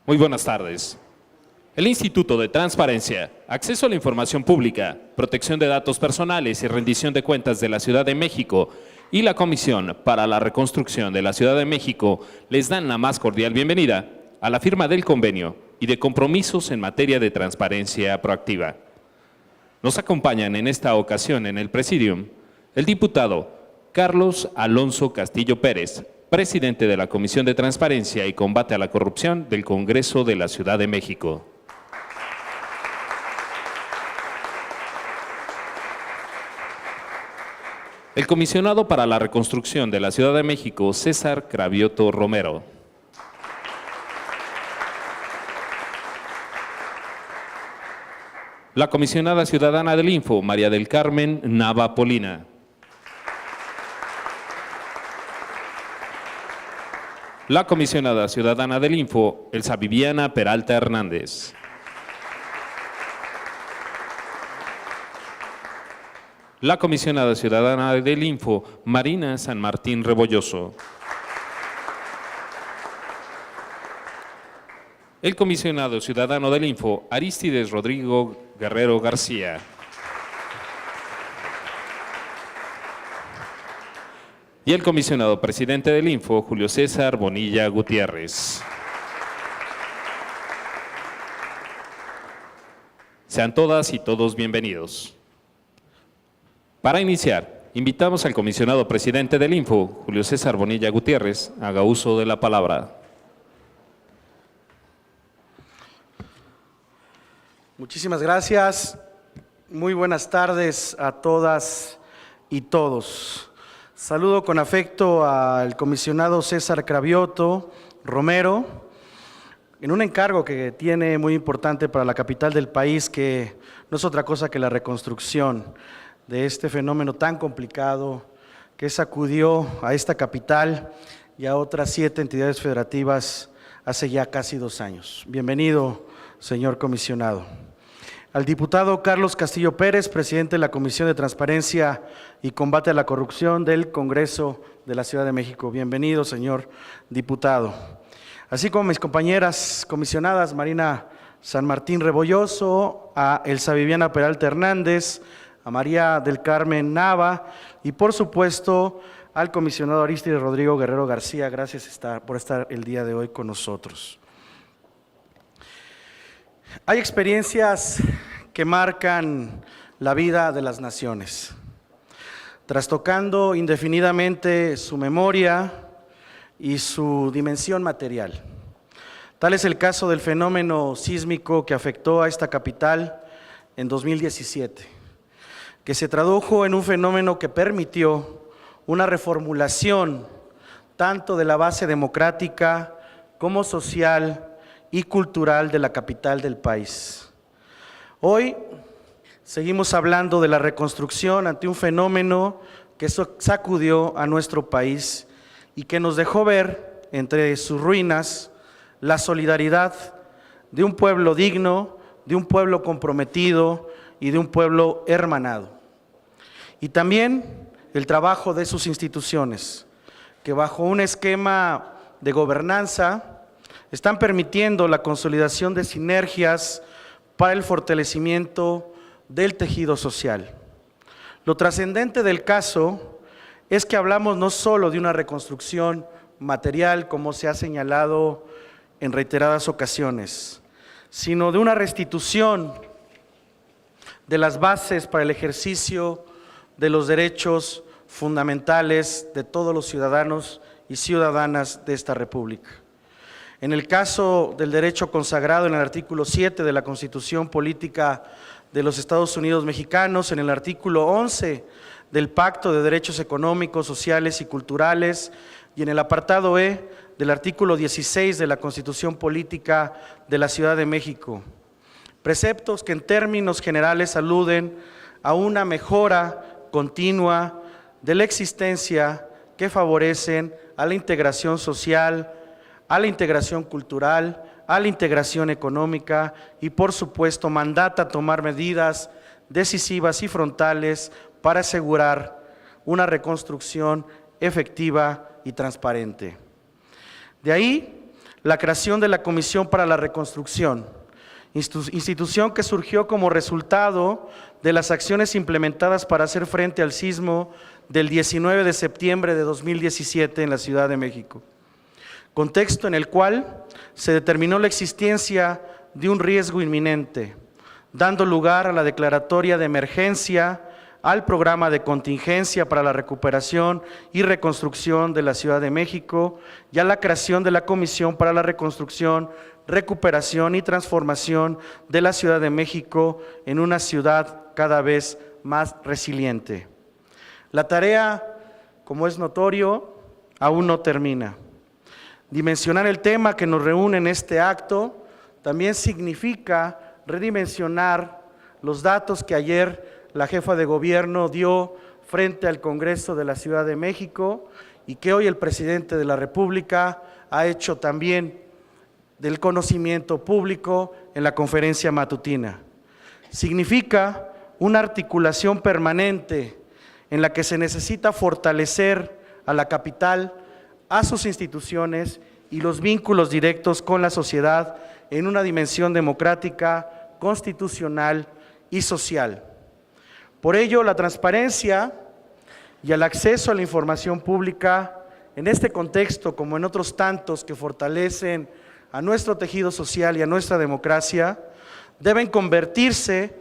Muy buenas tardes. El Instituto de Transparencia, Acceso a la Información Pública, Protección de Datos Personales y Rendición de Cuentas de la Ciudad de México y la Comisión para la Reconstrucción de la Ciudad de México les dan la más cordial bienvenida a la firma del convenio y de compromisos en materia de transparencia proactiva. Nos acompañan en esta ocasión en el Presidium el diputado Carlos Alonso Castillo Pérez, presidente de la Comisión de Transparencia y Combate a la Corrupción del Congreso de la Ciudad de México. El comisionado para la reconstrucción de la Ciudad de México, César Cravioto Romero. La comisionada ciudadana del Info, María del Carmen Nava Polina. La comisionada ciudadana del Info, Elsa Viviana Peralta Hernández. La comisionada ciudadana del Info, Marina San Martín Rebolloso. El comisionado ciudadano del Info, Arístides Rodrigo Guerrero García. Y el comisionado presidente del Info, Julio César Bonilla Gutiérrez. Sean todas y todos bienvenidos. Para iniciar, invitamos al comisionado presidente del Info, Julio César Bonilla Gutiérrez, haga uso de la palabra. Muchísimas gracias. Muy buenas tardes a todas y todos. Saludo con afecto al comisionado César Cravioto Romero en un encargo que tiene muy importante para la capital del país, que no es otra cosa que la reconstrucción de este fenómeno tan complicado que sacudió a esta capital y a otras 7 entidades federativas hace ya casi 2 años. Bienvenido, señor comisionado. Al diputado Carlos Castillo Pérez, presidente de la Comisión de Transparencia y Combate a la Corrupción del Congreso de la Ciudad de México. Bienvenido, señor diputado. Así como mis compañeras comisionadas, Marina San Martín Rebolloso, a Elsa Viviana Peralta Hernández, a María del Carmen Nava y, por supuesto, al comisionado Arístides Rodrigo Guerrero García. Gracias por estar el día de hoy con nosotros. Hay experiencias que marcan la vida de las naciones, trastocando indefinidamente su memoria y su dimensión material. Tal es el caso del fenómeno sísmico que afectó a esta capital en 2017, que se tradujo en un fenómeno que permitió una reformulación tanto de la base democrática como social y cultural de la capital del país. Hoy seguimos hablando de la reconstrucción ante un fenómeno que sacudió a nuestro país y que nos dejó ver entre sus ruinas la solidaridad de un pueblo digno, de un pueblo comprometido y de un pueblo hermanado. Y también el trabajo de sus instituciones, que bajo un esquema de gobernanza están permitiendo la consolidación de sinergias para el fortalecimiento del tejido social. Lo trascendente del caso es que hablamos no solo de una reconstrucción material, como se ha señalado en reiteradas ocasiones, sino de una restitución de las bases para el ejercicio de los derechos fundamentales de todos los ciudadanos y ciudadanas de esta República. En el caso del derecho consagrado en el artículo 7 de la Constitución Política de los Estados Unidos Mexicanos, en el artículo 11 del Pacto de Derechos Económicos, Sociales y Culturales y en el apartado E del artículo 16 de la Constitución Política de la Ciudad de México. Preceptos que en términos generales aluden a una mejora continua de la existencia que favorecen a la integración social, a la integración cultural, a la integración económica y, por supuesto, mandata tomar medidas decisivas y frontales para asegurar una reconstrucción efectiva y transparente. De ahí la creación de la Comisión para la Reconstrucción, institución que surgió como resultado de las acciones implementadas para hacer frente al sismo del 19 de septiembre de 2017 en la Ciudad de México, contexto en el cual se determinó la existencia de un riesgo inminente, dando lugar a la declaratoria de emergencia, al programa de contingencia para la recuperación y reconstrucción de la Ciudad de México y a la creación de la Comisión para la Reconstrucción, Recuperación y Transformación de la Ciudad de México en una ciudad cada vez más resiliente. La tarea, como es notorio, aún no termina. Dimensionar el tema que nos reúne en este acto también significa redimensionar los datos que ayer la jefa de gobierno dio frente al Congreso de la Ciudad de México y que hoy el presidente de la República ha hecho también del conocimiento público en la conferencia matutina. Significa una articulación permanente en la que se necesita fortalecer a la capital, a sus instituciones y los vínculos directos con la sociedad en una dimensión democrática, constitucional y social. Por ello, la transparencia y el acceso a la información pública, en este contexto como en otros tantos que fortalecen a nuestro tejido social y a nuestra democracia, deben convertirse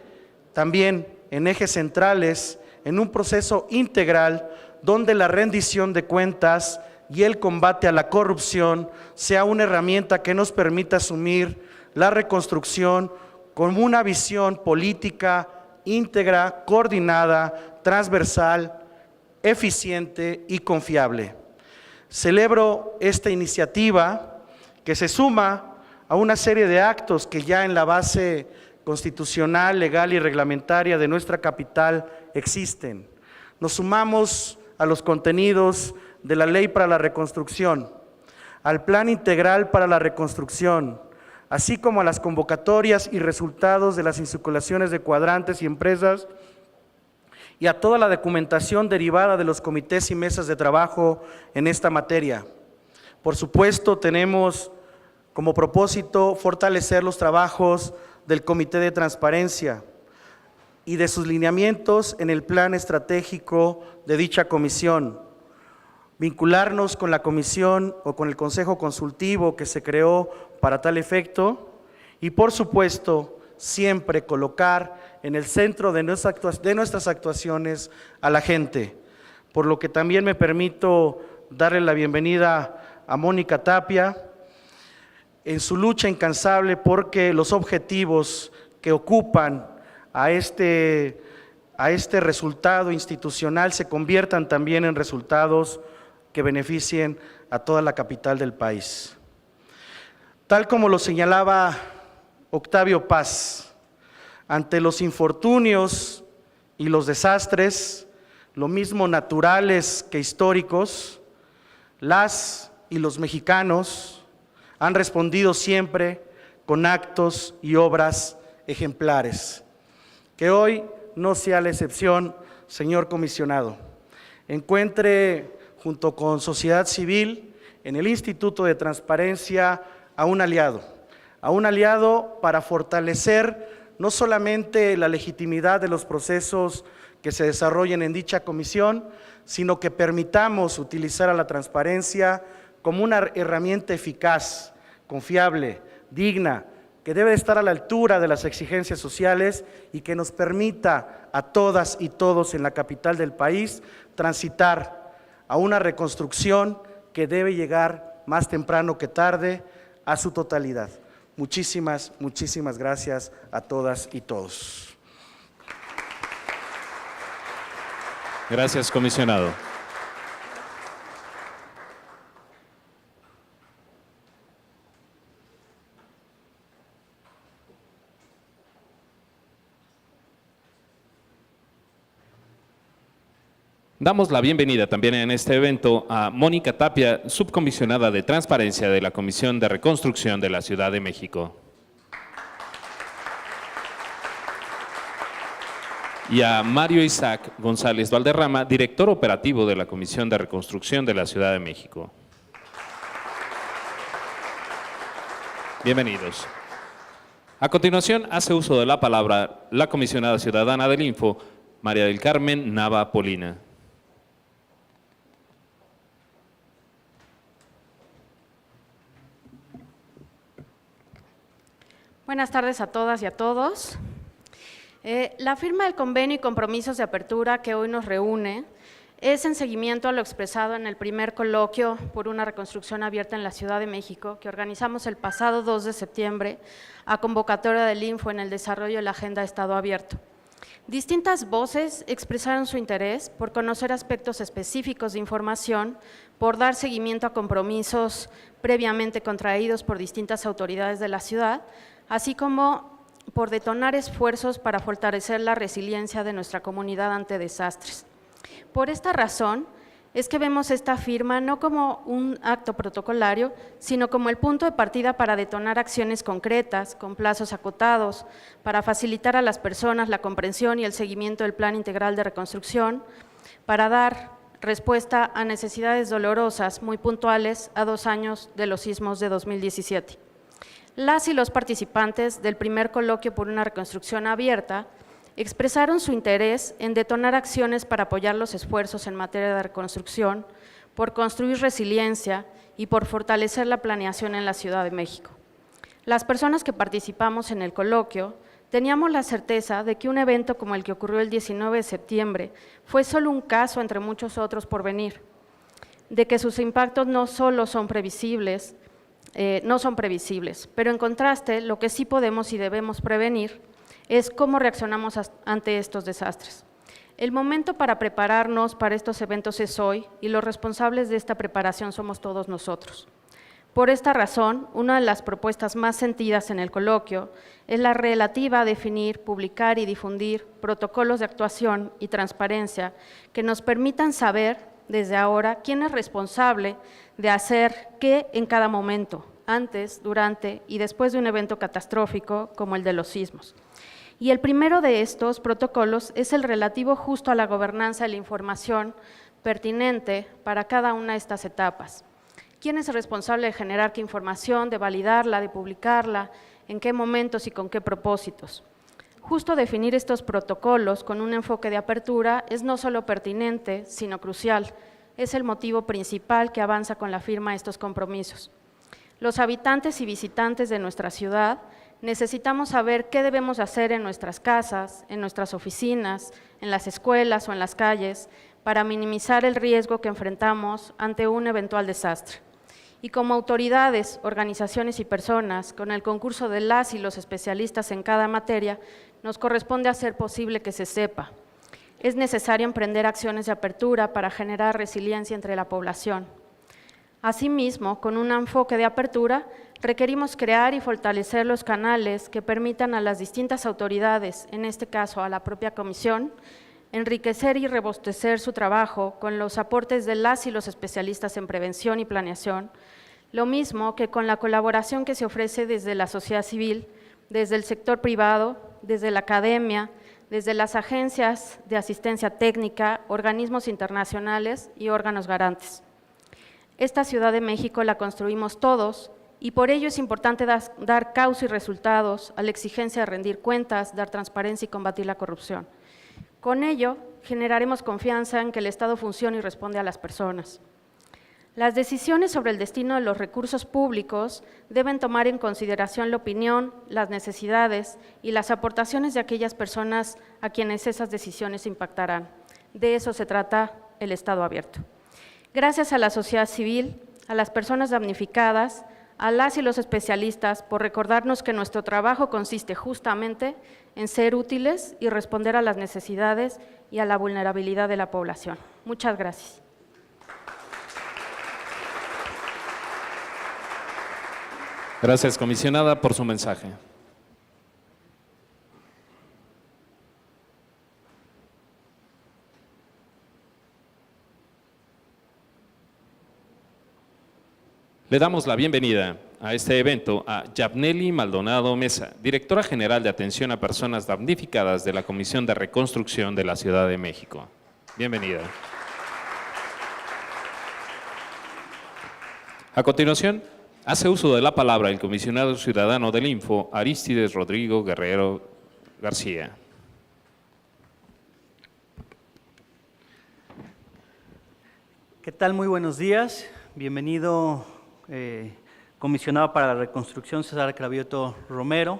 también en ejes centrales en un proceso integral donde la rendición de cuentas y el combate a la corrupción sea una herramienta que nos permita asumir la reconstrucción como una visión política íntegra, coordinada, transversal, eficiente y confiable. Celebro esta iniciativa que se suma a una serie de actos que ya en la base constitucional, legal y reglamentaria de nuestra capital existen. Nos sumamos a los contenidos de la Ley para la Reconstrucción, al Plan Integral para la Reconstrucción, así como a las convocatorias y resultados de las insaculaciones de cuadrantes y empresas y a toda la documentación derivada de los comités y mesas de trabajo en esta materia. Por supuesto, tenemos como propósito fortalecer los trabajos del Comité de Transparencia y de sus lineamientos en el plan estratégico de dicha comisión, vincularnos con la comisión o con el consejo consultivo que se creó para tal efecto y, por supuesto, siempre colocar en el centro de nuestras actuaciones a la gente, por lo que también me permito darle la bienvenida a Mónica Tapia en su lucha incansable porque los objetivos que ocupan a este resultado institucional se conviertan también en resultados que beneficien a toda la capital del país. Tal como lo señalaba Octavio Paz, ante los infortunios y los desastres, lo mismo naturales que históricos, las y los mexicanos han respondido siempre con actos y obras ejemplares. Que hoy no sea la excepción, señor comisionado. Encuentre junto con sociedad civil en el Instituto de Transparencia a un aliado para fortalecer no solamente la legitimidad de los procesos que se desarrollen en dicha comisión, sino que permitamos utilizar a la transparencia como una herramienta eficaz, confiable, digna, que debe estar a la altura de las exigencias sociales y que nos permita a todas y todos en la capital del país transitar a una reconstrucción que debe llegar más temprano que tarde a su totalidad. Muchísimas gracias a todas y todos. Gracias, comisionado. Damos la bienvenida también en este evento a Mónica Tapia, subcomisionada de Transparencia de la Comisión de Reconstrucción de la Ciudad de México. Y a Mario Isaac González Valderrama, director operativo de la Comisión de Reconstrucción de la Ciudad de México. Bienvenidos. A continuación, hace uso de la palabra la comisionada ciudadana del Info, María del Carmen Nava Polina. Buenas tardes a todas y a todos. La firma del convenio y compromisos de apertura que hoy nos reúne es en seguimiento a lo expresado en el primer coloquio por una reconstrucción abierta en la Ciudad de México que organizamos el pasado 2 de septiembre a convocatoria del Info en el desarrollo de la Agenda Estado Abierto. Distintas voces expresaron su interés por conocer aspectos específicos de información, por dar seguimiento a compromisos previamente contraídos por distintas autoridades de la ciudad, así como por detonar esfuerzos para fortalecer la resiliencia de nuestra comunidad ante desastres. Por esta razón es que vemos esta firma no como un acto protocolario, sino como el punto de partida para detonar acciones concretas, con plazos acotados, para facilitar a las personas la comprensión y el seguimiento del Plan Integral de Reconstrucción, para dar respuesta a necesidades dolorosas muy puntuales a 2 años de los sismos de 2017. Las y los participantes del primer coloquio por una reconstrucción abierta expresaron su interés en detonar acciones para apoyar los esfuerzos en materia de reconstrucción, por construir resiliencia y por fortalecer la planeación en la Ciudad de México. Las personas que participamos en el coloquio teníamos la certeza de que un evento como el que ocurrió el 19 de septiembre fue solo un caso entre muchos otros por venir, de que sus impactos no son previsibles, pero en contraste, lo que sí podemos y debemos prevenir es cómo reaccionamos ante estos desastres. El momento para prepararnos para estos eventos es hoy y los responsables de esta preparación somos todos nosotros. Por esta razón, una de las propuestas más sentidas en el coloquio es la relativa a definir, publicar y difundir protocolos de actuación y transparencia que nos permitan saber desde ahora quién es responsable de hacer qué en cada momento, antes, durante y después de un evento catastrófico como el de los sismos. Y el primero de estos protocolos es el relativo justo a la gobernanza de la información pertinente para cada una de estas etapas. ¿Quién es el responsable de generar qué información, de validarla, de publicarla, en qué momentos y con qué propósitos? Justo definir estos protocolos con un enfoque de apertura es no solo pertinente, sino crucial. Es el motivo principal que avanza con la firma de estos compromisos. Los habitantes y visitantes de nuestra ciudad necesitamos saber qué debemos hacer en nuestras casas, en nuestras oficinas, en las escuelas o en las calles para minimizar el riesgo que enfrentamos ante un eventual desastre. Y como autoridades, organizaciones y personas, con el concurso de las y los especialistas en cada materia, nos corresponde hacer posible que se sepa. Es necesario emprender acciones de apertura para generar resiliencia entre la población. Asimismo, con un enfoque de apertura, requerimos crear y fortalecer los canales que permitan a las distintas autoridades, en este caso a la propia comisión, enriquecer y robustecer su trabajo con los aportes de las y los especialistas en prevención y planeación, lo mismo que con la colaboración que se ofrece desde la sociedad civil, desde el sector privado, desde la academia, desde las agencias de asistencia técnica, organismos internacionales y órganos garantes. Esta Ciudad de México la construimos todos y por ello es importante dar causa y resultados a la exigencia de rendir cuentas, dar transparencia y combatir la corrupción. Con ello, generaremos confianza en que el Estado funcione y responde a las personas. Las decisiones sobre el destino de los recursos públicos deben tomar en consideración la opinión, las necesidades y las aportaciones de aquellas personas a quienes esas decisiones impactarán. De eso se trata el Estado abierto. Gracias a la sociedad civil, a las personas damnificadas, a las y los especialistas por recordarnos que nuestro trabajo consiste justamente en ser útiles y responder a las necesidades y a la vulnerabilidad de la población. Muchas gracias. Gracias, comisionada, por su mensaje. Le damos la bienvenida a este evento a Yabneli Maldonado Mesa, Directora General de Atención a Personas Damnificadas de la Comisión de Reconstrucción de la Ciudad de México. Bienvenida. A continuación, Hace uso de la palabra el comisionado ciudadano del Info, Arístides Rodrigo Guerrero García. ¿Qué tal? Muy buenos días. Bienvenido, comisionado para la reconstrucción César Cravioto Romero.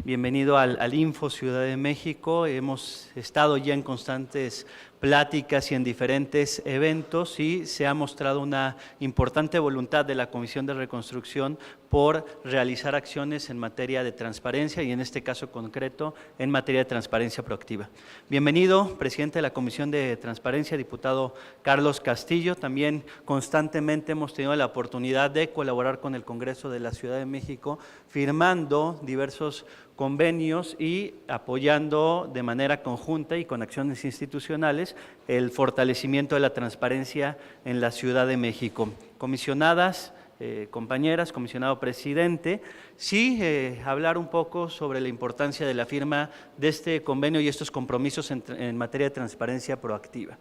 Bienvenido al Info Ciudad de México. Hemos estado ya en constantes pláticas y en diferentes eventos y se ha mostrado una importante voluntad de la Comisión de Reconstrucción por realizar acciones en materia de transparencia y en este caso concreto en materia de transparencia proactiva. Bienvenido, presidente de la Comisión de Transparencia, diputado Carlos Castillo. También constantemente hemos tenido la oportunidad de colaborar con el Congreso de la Ciudad de México, firmando diversos convenios y apoyando de manera conjunta y con acciones institucionales el fortalecimiento de la transparencia en la Ciudad de México. Comisionadas, compañeras, comisionado presidente, sí, hablar un poco sobre la importancia de la firma de este convenio y estos compromisos en materia de transparencia proactiva.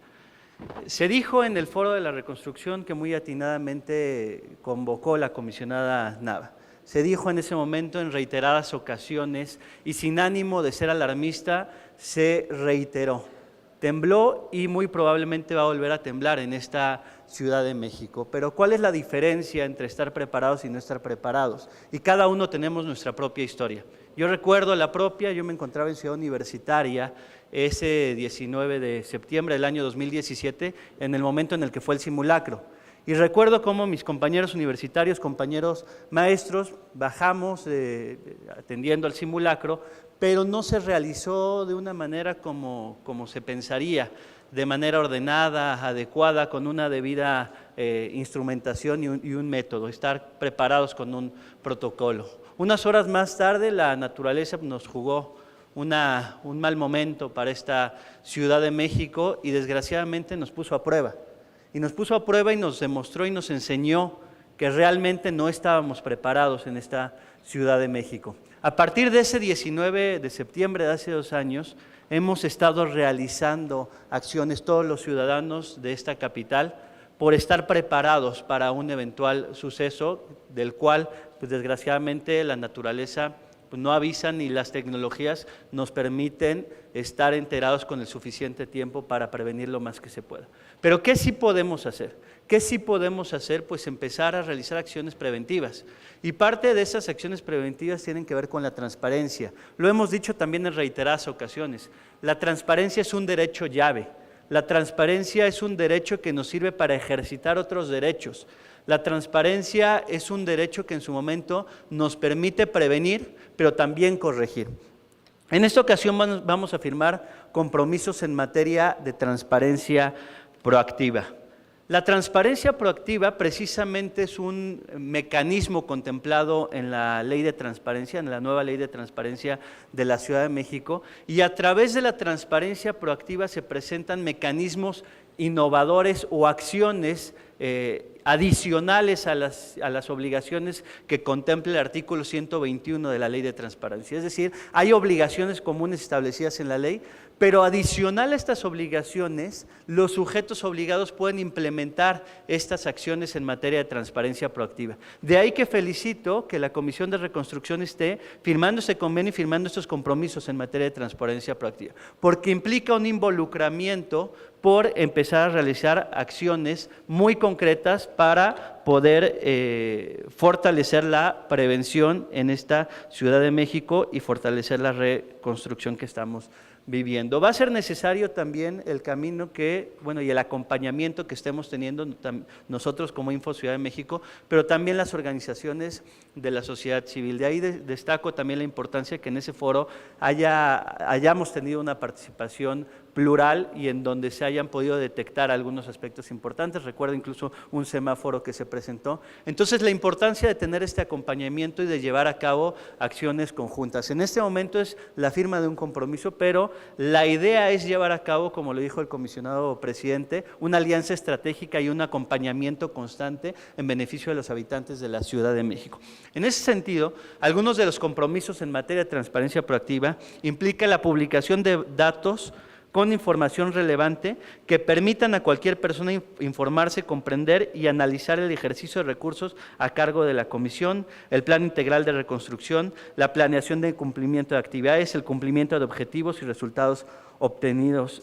Se dijo en el Foro de la Reconstrucción que muy atinadamente convocó la comisionada Nava. Se dijo en ese momento en reiteradas ocasiones y sin ánimo de ser alarmista, se reiteró. Tembló y muy probablemente va a volver a temblar en esta Ciudad de México. Pero ¿cuál es la diferencia entre estar preparados y no estar preparados? Y cada uno tenemos nuestra propia historia. Yo recuerdo la propia, yo me encontraba en Ciudad Universitaria ese 19 de septiembre del año 2017, en el momento en el que fue el simulacro. Y recuerdo cómo mis compañeros universitarios, compañeros maestros, bajamos atendiendo al simulacro, pero no se realizó de una manera como se pensaría, de manera ordenada, adecuada, con una debida instrumentación y un método, estar preparados con un protocolo. Unas horas más tarde la naturaleza nos jugó un mal momento para esta Ciudad de México y desgraciadamente nos puso a prueba. Y nos puso a prueba y nos demostró y nos enseñó que realmente no estábamos preparados en esta Ciudad de México. A partir de ese 19 de septiembre de hace 2 años, hemos estado realizando acciones todos los ciudadanos de esta capital por estar preparados para un eventual suceso del cual, pues desgraciadamente, la naturaleza no avisa ni las tecnologías nos permiten estar enterados con el suficiente tiempo para prevenir lo más que se pueda. Pero ¿qué sí podemos hacer? ¿Qué sí podemos hacer? Pues empezar a realizar acciones preventivas. Y parte de esas acciones preventivas tienen que ver con la transparencia. Lo hemos dicho también en reiteradas ocasiones. La transparencia es un derecho llave. La transparencia es un derecho que nos sirve para ejercitar otros derechos. La transparencia es un derecho que en su momento nos permite prevenir, pero también corregir. En esta ocasión vamos a firmar compromisos en materia de transparencia proactiva. La transparencia proactiva precisamente es un mecanismo contemplado en la Ley de Transparencia, en la nueva Ley de Transparencia de la Ciudad de México, y a través de la transparencia proactiva se presentan mecanismos innovadores o acciones adicionales a las obligaciones que contempla el artículo 121 de la Ley de Transparencia. Es decir, hay obligaciones comunes establecidas en la ley, pero adicional a estas obligaciones, los sujetos obligados pueden implementar estas acciones en materia de transparencia proactiva. De ahí que felicito que la Comisión de Reconstrucción esté firmando ese convenio y firmando estos compromisos en materia de transparencia proactiva, porque implica un involucramiento por empezar a realizar acciones muy concretas para poder fortalecer la prevención en esta Ciudad de México y fortalecer la reconstrucción que estamos viviendo. Va a ser necesario también el camino y el acompañamiento que estemos teniendo nosotros como Info Ciudad de México, pero también las organizaciones de la sociedad civil. De ahí destaco también la importancia que en ese foro hayamos tenido una participación plural y en donde se hayan podido detectar algunos aspectos importantes. Recuerdo incluso un semáforo que se presentó. Entonces, la importancia de tener este acompañamiento y de llevar a cabo acciones conjuntas. En este momento es la firma de un compromiso, pero la idea es llevar a cabo, como lo dijo el comisionado presidente, una alianza estratégica y un acompañamiento constante en beneficio de los habitantes de la Ciudad de México. En ese sentido, algunos de los compromisos en materia de transparencia proactiva implica la publicación de datos con información relevante que permitan a cualquier persona informarse, comprender y analizar el ejercicio de recursos a cargo de la Comisión, el Plan Integral de Reconstrucción, la planeación de cumplimiento de actividades, el cumplimiento de objetivos y resultados obtenidos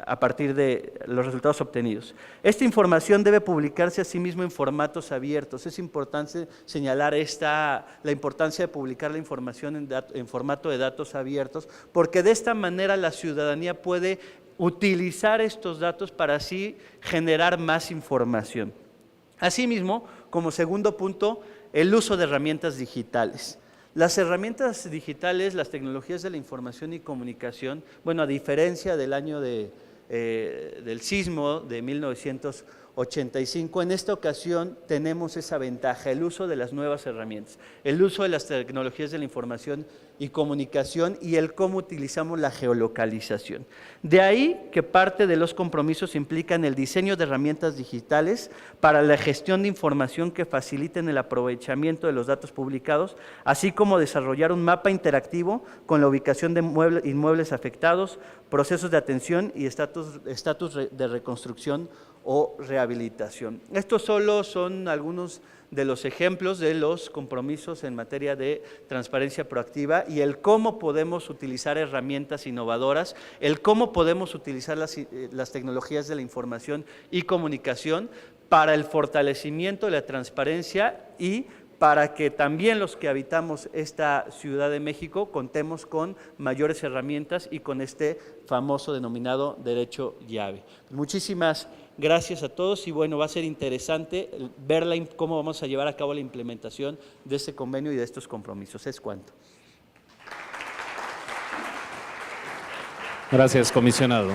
a partir de los resultados obtenidos. Esta información debe publicarse asimismo en formatos abiertos. Es importante señalar la importancia de publicar la información en formato de datos abiertos, porque de esta manera la ciudadanía puede utilizar estos datos para así generar más información. Asimismo, como segundo punto, el uso de herramientas digitales. Las herramientas digitales, las tecnologías de la información y comunicación, bueno, a diferencia del año del sismo de 1985, en esta ocasión tenemos esa ventaja, el uso de las nuevas herramientas, el uso de las tecnologías de la información y comunicación y el cómo utilizamos la geolocalización. De ahí que parte de los compromisos implican el diseño de herramientas digitales para la gestión de información que faciliten el aprovechamiento de los datos publicados, así como desarrollar un mapa interactivo con la ubicación de inmuebles afectados, procesos de atención y estatus de reconstrucción o rehabilitación. Estos solo son algunos de los ejemplos de los compromisos en materia de transparencia proactiva y el cómo podemos utilizar herramientas innovadoras, el cómo podemos utilizar las tecnologías de la información y comunicación para el fortalecimiento de la transparencia y para que también los que habitamos esta Ciudad de México contemos con mayores herramientas y con este famoso denominado derecho llave. Muchísimas gracias a todos y bueno, va a ser interesante ver cómo vamos a llevar a cabo la implementación de este convenio y de estos compromisos. Es cuanto. Gracias, comisionado.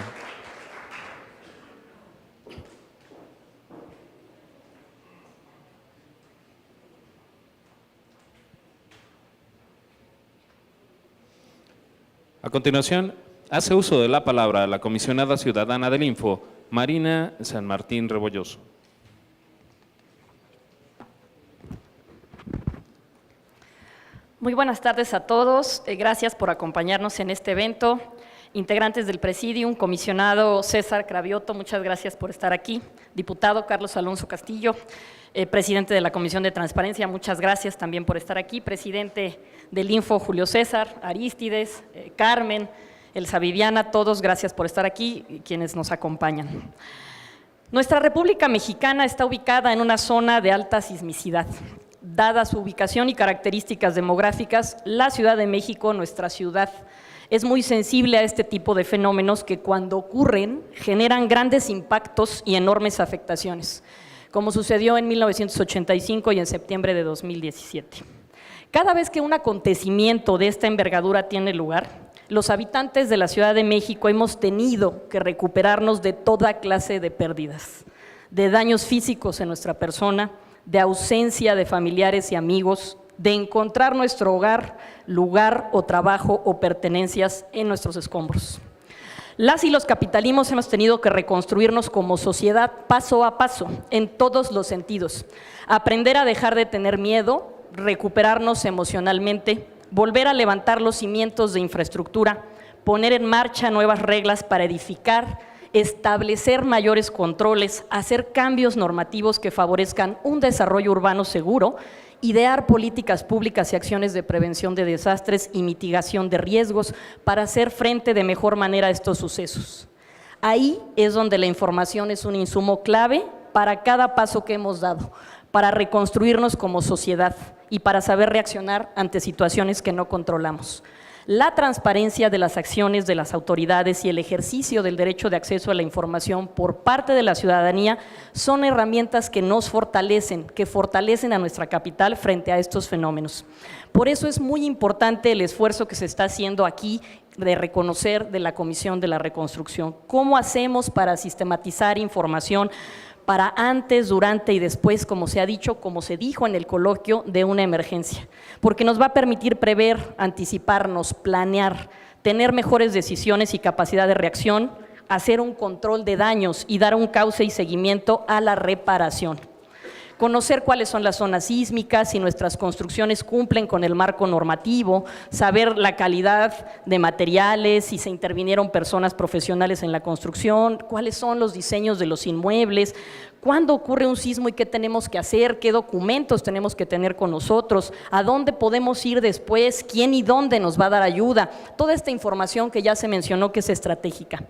A continuación, hace uso de la palabra la comisionada ciudadana del Info, Marina San Martín Rebolloso. Muy buenas tardes a todos. Gracias por acompañarnos en este evento. Integrantes del Presidium, comisionado César Cravioto, muchas gracias por estar aquí. Diputado Carlos Alonso Castillo, presidente de la Comisión de Transparencia, muchas gracias también por estar aquí. Presidente del Info, Julio César, Arístides, Carmen, Elsa Viviana, todos gracias por estar aquí y quienes nos acompañan. Nuestra República Mexicana está ubicada en una zona de alta sismicidad. Dada su ubicación y características demográficas, la Ciudad de México, nuestra ciudad, es muy sensible a este tipo de fenómenos que cuando ocurren generan grandes impactos y enormes afectaciones, como sucedió en 1985 y en septiembre de 2017. Cada vez que un acontecimiento de esta envergadura tiene lugar, los habitantes de la Ciudad de México hemos tenido que recuperarnos de toda clase de pérdidas, de daños físicos en nuestra persona, de ausencia de familiares y amigos, de encontrar nuestro hogar, lugar o trabajo o pertenencias en nuestros escombros. Las y los capitalinos hemos tenido que reconstruirnos como sociedad paso a paso, en todos los sentidos, aprender a dejar de tener miedo, recuperarnos emocionalmente, volver a levantar los cimientos de infraestructura, poner en marcha nuevas reglas para edificar, establecer mayores controles, hacer cambios normativos que favorezcan un desarrollo urbano seguro, idear políticas públicas y acciones de prevención de desastres y mitigación de riesgos para hacer frente de mejor manera a estos sucesos. Ahí es donde la información es un insumo clave para cada paso que hemos dado, para reconstruirnos como sociedad y para saber reaccionar ante situaciones que no controlamos. La transparencia de las acciones de las autoridades y el ejercicio del derecho de acceso a la información por parte de la ciudadanía son herramientas que nos fortalecen, que fortalecen a nuestra capital frente a estos fenómenos. Por eso es muy importante el esfuerzo que se está haciendo aquí de reconocer de la Comisión de la Reconstrucción. ¿Cómo hacemos para sistematizar información para antes, durante y después, como se ha dicho, como se dijo en el coloquio, de una emergencia? Porque nos va a permitir prever, anticiparnos, planear, tener mejores decisiones y capacidad de reacción, hacer un control de daños y dar un cauce y seguimiento a la reparación. conocer cuáles son las zonas sísmicas, si nuestras construcciones cumplen con el marco normativo, saber la calidad de materiales, si se intervinieron personas profesionales en la construcción, cuáles son los diseños de los inmuebles, cuándo ocurre un sismo y qué tenemos que hacer, qué documentos tenemos que tener con nosotros, a dónde podemos ir después, quién y dónde nos va a dar ayuda, toda esta información que ya se mencionó que es estratégica.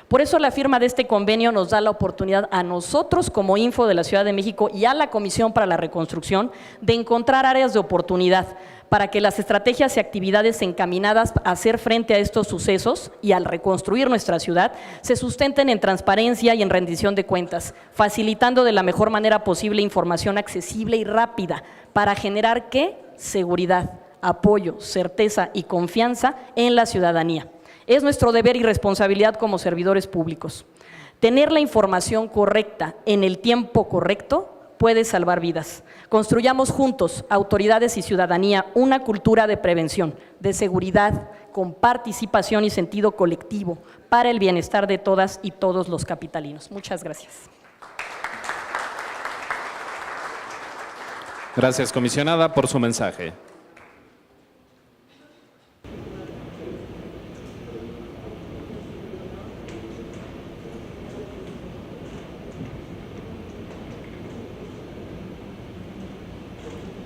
Por eso la firma de este convenio nos da la oportunidad a nosotros como Info de la Ciudad de México y a la Comisión para la Reconstrucción de encontrar áreas de oportunidad para que las estrategias y actividades encaminadas a hacer frente a estos sucesos y al reconstruir nuestra ciudad se sustenten en transparencia y en rendición de cuentas, facilitando de la mejor manera posible información accesible y rápida para generar ¿qué? Seguridad, apoyo, certeza y confianza en la ciudadanía. Es nuestro deber y responsabilidad como servidores públicos. Tener la información correcta en el tiempo correcto puede salvar vidas. Construyamos juntos, autoridades y ciudadanía, una cultura de prevención, de seguridad, con participación y sentido colectivo para el bienestar de todas y todos los capitalinos. Muchas gracias. Gracias, comisionada, por su mensaje.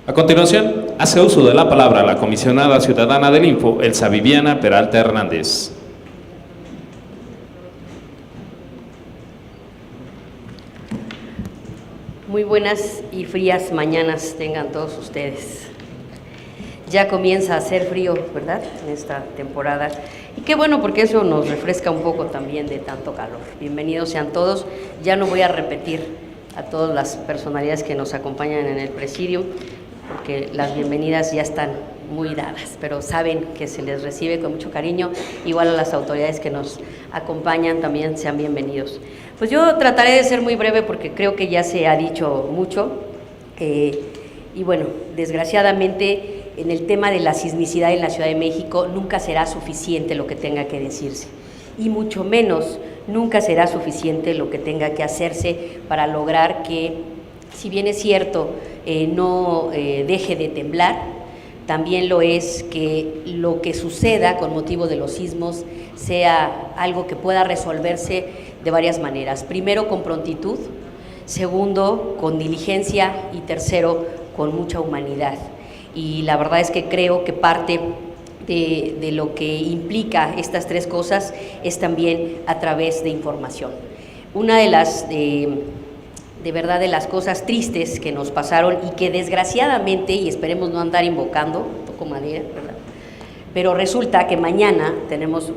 A continuación, hace uso de la palabra la comisionada ciudadana del Info, Elsa Viviana Peralta Hernández. Muy buenas y frías mañanas tengan todos ustedes. Ya comienza a hacer frío, ¿verdad?, en esta temporada. Y qué bueno, porque eso nos refresca un poco también de tanto calor. Bienvenidos sean todos. Ya no voy a repetir a todas las personalidades que nos acompañan en el presidium, porque las bienvenidas ya están muy dadas, pero saben que se les recibe con mucho cariño. Igual a las autoridades que nos acompañan también sean bienvenidos. Pues yo trataré de ser muy breve porque creo que ya se ha dicho mucho. Y bueno, desgraciadamente en el tema de la sismicidad en la Ciudad de México nunca será suficiente lo que tenga que decirse, y mucho menos nunca será suficiente lo que tenga que hacerse para lograr que, si bien es cierto, no deje de temblar, también lo es que lo que suceda con motivo de los sismos sea algo que pueda resolverse de varias maneras. Primero, con prontitud; segundo, con diligencia; y tercero, con mucha humanidad. Y la verdad es que creo que parte de lo que implica estas tres cosas es también a través de información. Una de las de verdad de las cosas tristes que nos pasaron y que desgraciadamente, y esperemos no andar invocando, toco madera, ¿verdad?, pero resulta que mañana tenemos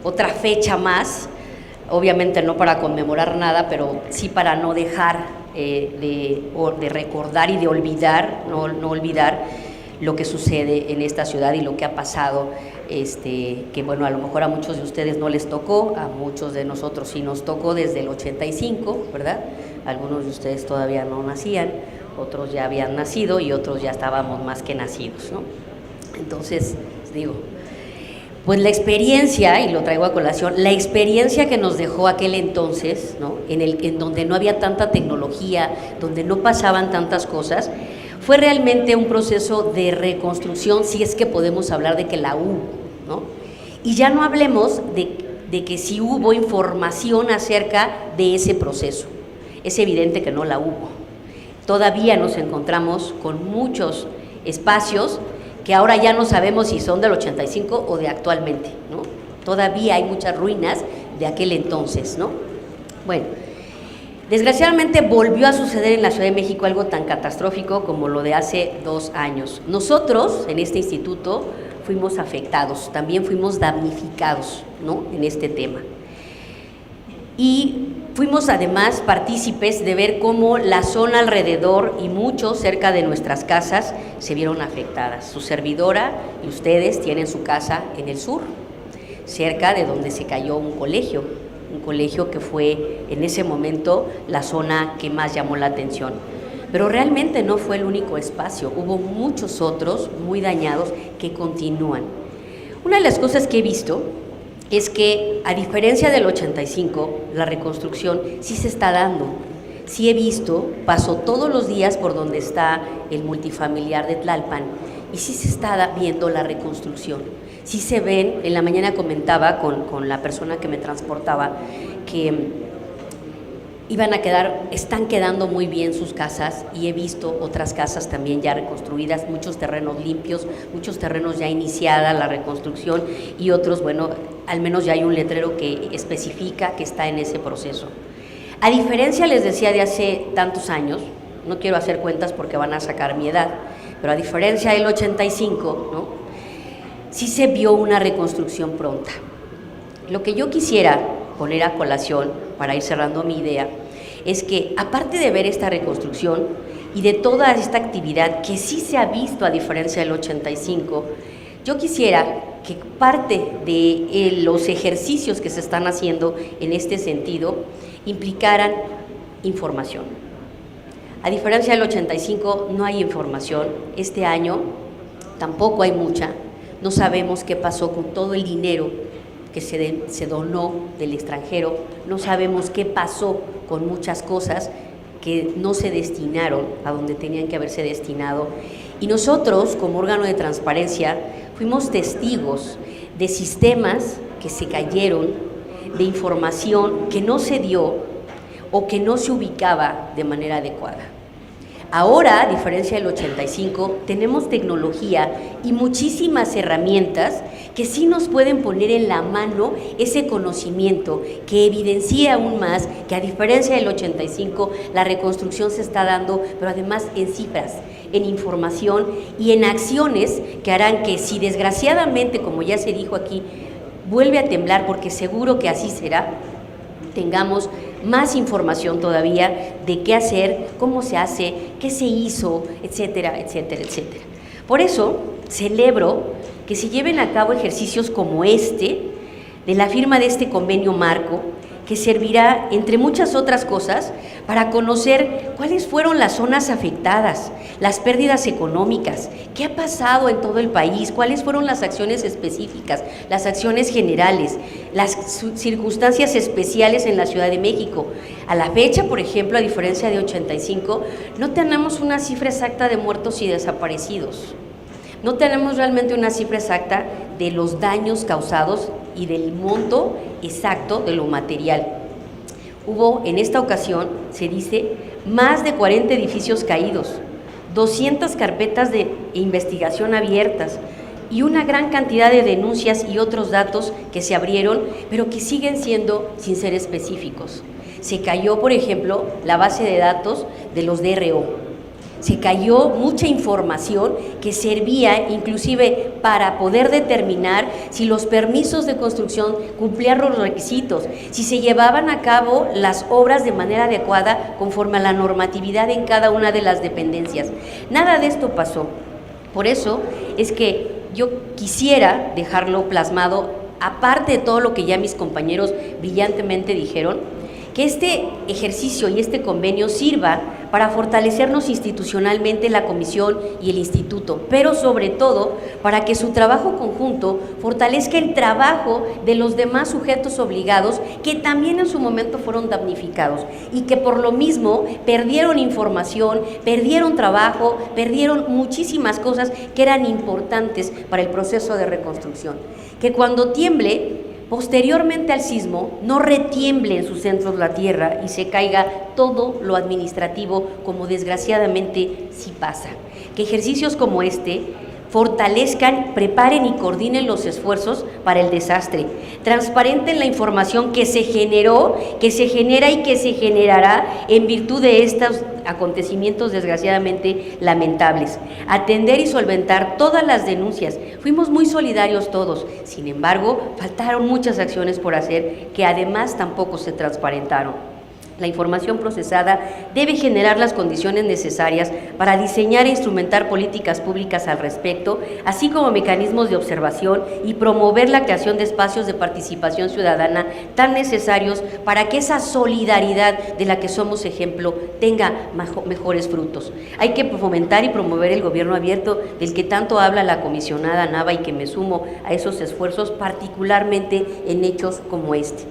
otra fecha más, obviamente no para conmemorar nada, pero sí para no dejar de recordar y de olvidar, no olvidar lo que sucede en esta ciudad y lo que ha pasado, que bueno, a lo mejor a muchos de ustedes no les tocó, a muchos de nosotros sí nos tocó desde el 85, ¿verdad? Algunos de ustedes todavía no nacían, otros ya habían nacido y otros ya estábamos más que nacidos, ¿no? Entonces, digo, pues la experiencia, y lo traigo a colación, la experiencia que nos dejó aquel entonces, ¿no?, en donde no había tanta tecnología, donde no pasaban tantas cosas, fue realmente un proceso de reconstrucción, si es que podemos hablar de que la hubo, ¿no? Y ya no hablemos de que si hubo información acerca de ese proceso. Es evidente que no la hubo. Todavía nos encontramos con muchos espacios que ahora ya no sabemos si son del 85 o de actualmente, ¿no? Todavía hay muchas ruinas de aquel entonces, ¿no? Bueno, desgraciadamente volvió a suceder en la Ciudad de México algo tan catastrófico como lo de hace 2 años. Nosotros, en este instituto, fuimos afectados, también fuimos damnificados, ¿no?, en este tema. Y fuimos además partícipes de ver cómo la zona alrededor y mucho cerca de nuestras casas se vieron afectadas. Su servidora y ustedes tienen su casa en el sur, cerca de donde se cayó un colegio que fue en ese momento la zona que más llamó la atención. Pero realmente no fue el único espacio, hubo muchos otros muy dañados que continúan. Una de las cosas que he visto es que, a diferencia del 85, la reconstrucción sí se está dando, sí he visto, paso todos los días por donde está el multifamiliar de Tlalpan y sí se está viendo la reconstrucción. Sí se ven, en la mañana comentaba con la persona que me transportaba que están quedando muy bien sus casas y he visto otras casas también ya reconstruidas, muchos terrenos limpios, muchos terrenos ya iniciada la reconstrucción y otros, bueno, al menos ya hay un letrero que especifica que está en ese proceso. A diferencia, les decía, de hace tantos años, no quiero hacer cuentas porque van a sacar mi edad, pero a diferencia del 85, ¿no?, sí se vio una reconstrucción pronta. Lo que yo quisiera poner a colación, para ir cerrando mi idea, es que aparte de ver esta reconstrucción y de toda esta actividad que sí se ha visto a diferencia del 85, yo quisiera que parte de los ejercicios que se están haciendo en este sentido implicaran información. A diferencia del 85 no hay información, este año tampoco hay mucha, no sabemos qué pasó con todo el dinero que se donó del extranjero, no sabemos qué pasó con muchas cosas que no se destinaron a donde tenían que haberse destinado. Y nosotros, como órgano de transparencia, fuimos testigos de sistemas que se cayeron, de información que no se dio o que no se ubicaba de manera adecuada. Ahora, a diferencia del 85, tenemos tecnología y muchísimas herramientas que sí nos pueden poner en la mano ese conocimiento que evidencia aún más que a diferencia del 85 la reconstrucción se está dando, pero además en cifras, en información y en acciones que harán que si desgraciadamente, como ya se dijo aquí, vuelve a temblar, porque seguro que así será, tengamos más información todavía de qué hacer, cómo se hace, qué se hizo, etcétera, etcétera, etcétera. Por eso celebro que se lleven a cabo ejercicios como este, de la firma de este convenio marco, que servirá, entre muchas otras cosas, para conocer cuáles fueron las zonas afectadas, las pérdidas económicas, qué ha pasado en todo el país, cuáles fueron las acciones específicas, las acciones generales, las circunstancias especiales en la Ciudad de México. A la fecha, por ejemplo, a diferencia de 85, no tenemos una cifra exacta de muertos y desaparecidos. No tenemos realmente una cifra exacta de los daños causados y del monto exacto de lo material. Hubo en esta ocasión, se dice, más de 40 edificios caídos, 200 carpetas de investigación abiertas y una gran cantidad de denuncias y otros datos que se abrieron, pero que siguen siendo sin ser específicos. Se cayó, por ejemplo, la base de datos de los DRO. Se cayó mucha información que servía inclusive para poder determinar si los permisos de construcción cumplían los requisitos, si se llevaban a cabo las obras de manera adecuada conforme a la normatividad en cada una de las dependencias. Nada de esto pasó. Por eso es que yo quisiera dejarlo plasmado, aparte de todo lo que ya mis compañeros brillantemente dijeron, que este ejercicio y este convenio sirva para fortalecernos institucionalmente la comisión y el instituto, pero sobre todo para que su trabajo conjunto fortalezca el trabajo de los demás sujetos obligados que también en su momento fueron damnificados y que por lo mismo perdieron información, perdieron trabajo, perdieron muchísimas cosas que eran importantes para el proceso de reconstrucción. Que cuando tiemble, posteriormente al sismo, no retiemble en sus centros la tierra y se caiga todo lo administrativo, como desgraciadamente sí pasa. Que ejercicios como este fortalezcan, preparen y coordinen los esfuerzos para el desastre, transparenten la información que se generó, que se genera y que se generará en virtud de estos acontecimientos desgraciadamente lamentables, atender y solventar todas las denuncias. Fuimos muy solidarios todos, sin embargo, faltaron muchas acciones por hacer que además tampoco se transparentaron. La información procesada debe generar las condiciones necesarias para diseñar e instrumentar políticas públicas al respecto, así como mecanismos de observación y promover la creación de espacios de participación ciudadana tan necesarios para que esa solidaridad de la que somos ejemplo tenga mejores frutos. Hay que fomentar y promover el gobierno abierto del que tanto habla la comisionada Nava y que me sumo a esos esfuerzos, particularmente en hechos como este.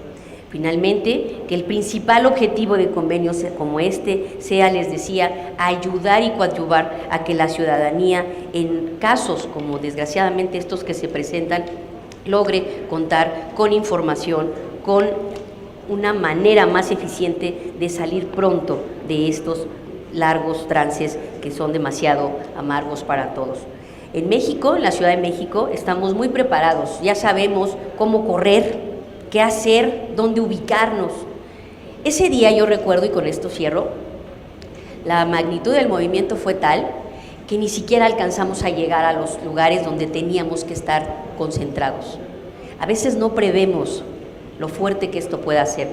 Finalmente, que el principal objetivo de convenios como este sea, les decía, ayudar y coadyuvar a que la ciudadanía, en casos como desgraciadamente estos que se presentan, logre contar con información, con una manera más eficiente de salir pronto de estos largos trances que son demasiado amargos para todos. En México, en la Ciudad de México, estamos muy preparados, ya sabemos cómo correr, qué hacer, dónde ubicarnos. Ese día yo recuerdo, y con esto cierro, la magnitud del movimiento fue tal que ni siquiera alcanzamos a llegar a los lugares donde teníamos que estar concentrados. A veces no prevemos lo fuerte que esto pueda ser,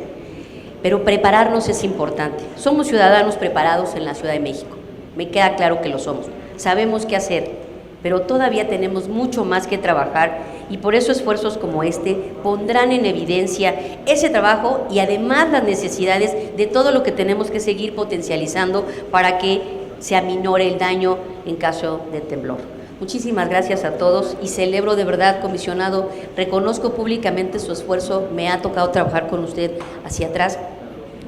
pero prepararnos es importante. Somos ciudadanos preparados en la Ciudad de México, me queda claro que lo somos, sabemos qué hacer, pero todavía tenemos mucho más que trabajar y por eso esfuerzos como este pondrán en evidencia ese trabajo y además las necesidades de todo lo que tenemos que seguir potencializando para que se aminore el daño en caso de temblor. Muchísimas gracias a todos y celebro de verdad, comisionado, reconozco públicamente su esfuerzo, me ha tocado trabajar con usted hacia atrás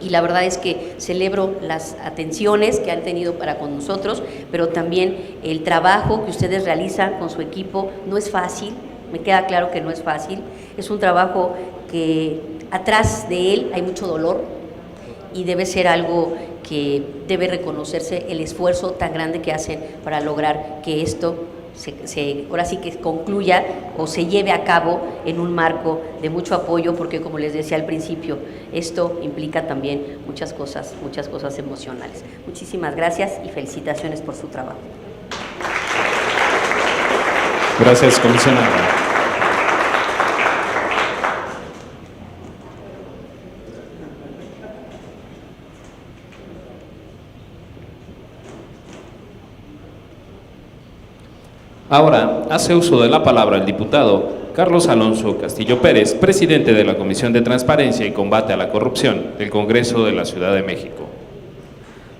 y la verdad es que celebro las atenciones que han tenido para con nosotros, pero también el trabajo que ustedes realizan con su equipo no es fácil, me queda claro que no es fácil, es un trabajo que atrás de él hay mucho dolor y debe ser algo que debe reconocerse el esfuerzo tan grande que hacen para lograr que esto ahora sí que concluya o se lleve a cabo en un marco de mucho apoyo, porque como les decía al principio, esto implica también muchas cosas emocionales. Muchísimas gracias y felicitaciones por su trabajo. Gracias, comisionada. Ahora hace uso de la palabra el diputado Carlos Alonso Castillo Pérez, presidente de la Comisión de Transparencia y Combate a la Corrupción del Congreso de la Ciudad de México.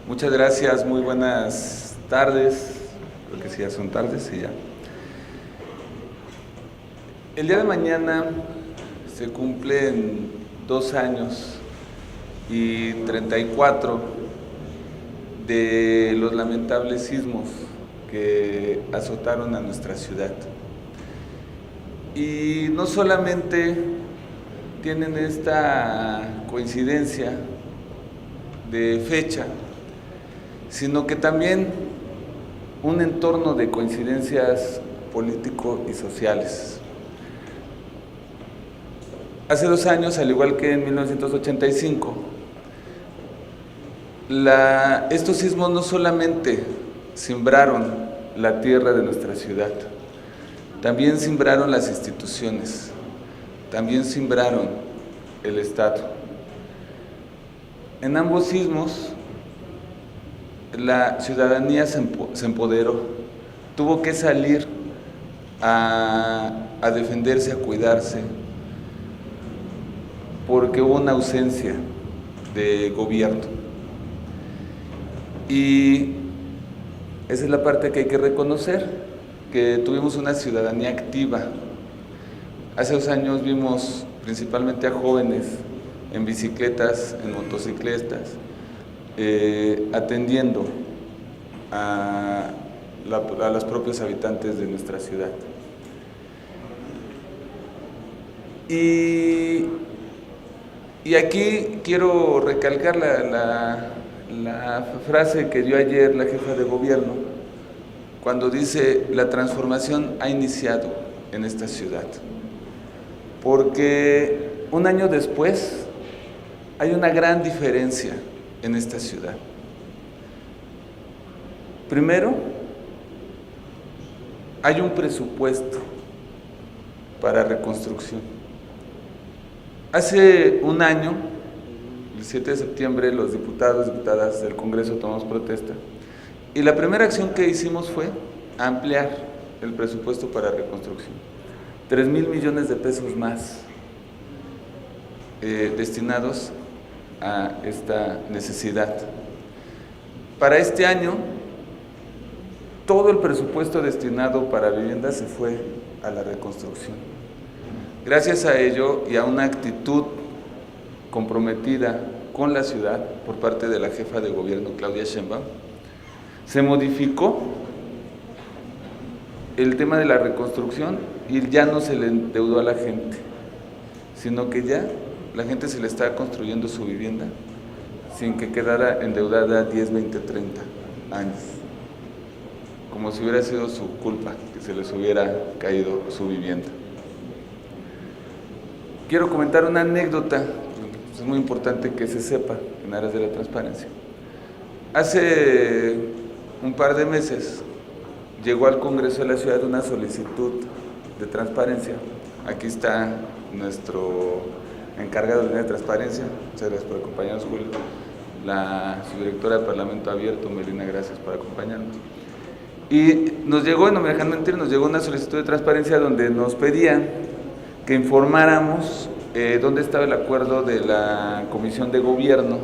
Muchas gracias, muy buenas tardes, creo que sí ya son tardes y ya. El día de mañana se cumplen 2 años y 34 de los lamentables sismos que azotaron a nuestra ciudad. Y no solamente tienen esta coincidencia de fecha, sino que también un entorno de coincidencias político y sociales. Hace 2 años, al igual que en 1985, estos sismos no solamente simbraron la tierra de nuestra ciudad, también simbraron las instituciones, también simbraron el Estado. En ambos sismos, la ciudadanía se empoderó, tuvo que salir a defenderse, a cuidarse, porque hubo una ausencia de gobierno. Y esa es la parte que hay que reconocer, que tuvimos una ciudadanía activa. Hace 2 años vimos principalmente a jóvenes en bicicletas, en motocicletas, atendiendo a los propios habitantes de nuestra ciudad. Y aquí quiero recalcar la frase que dio ayer la jefa de gobierno, cuando dice: la transformación ha iniciado en esta ciudad. Porque 1 año después hay una gran diferencia en esta ciudad. Primero, hay un presupuesto para reconstrucción. Hace 1 año, el 7 de septiembre, los diputados y diputadas del Congreso tomamos protesta y la primera acción que hicimos fue ampliar el presupuesto para reconstrucción. 3,000 millones de pesos más destinados a esta necesidad. Para este año, todo el presupuesto destinado para vivienda se fue a la reconstrucción. Gracias a ello y a una actitud comprometida con la ciudad por parte de la jefa de gobierno, Claudia Sheinbaum, se modificó el tema de la reconstrucción y ya no se le endeudó a la gente, sino que ya la gente se le está construyendo su vivienda sin que quedara endeudada 10, 20, 30 años, como si hubiera sido su culpa que se les hubiera caído su vivienda. Quiero comentar una anécdota, es muy importante que se sepa en aras de la transparencia. Hace un par de meses llegó al Congreso de la Ciudad una solicitud de transparencia. Aquí está nuestro encargado de transparencia, muchas gracias por acompañarnos, Julio, la subdirectora del Parlamento Abierto, Melina, gracias por acompañarnos. Y nos llegó, no me dejan mentir, nos llegó una solicitud de transparencia donde nos pedían que informáramos dónde estaba el acuerdo de la Comisión de Gobierno,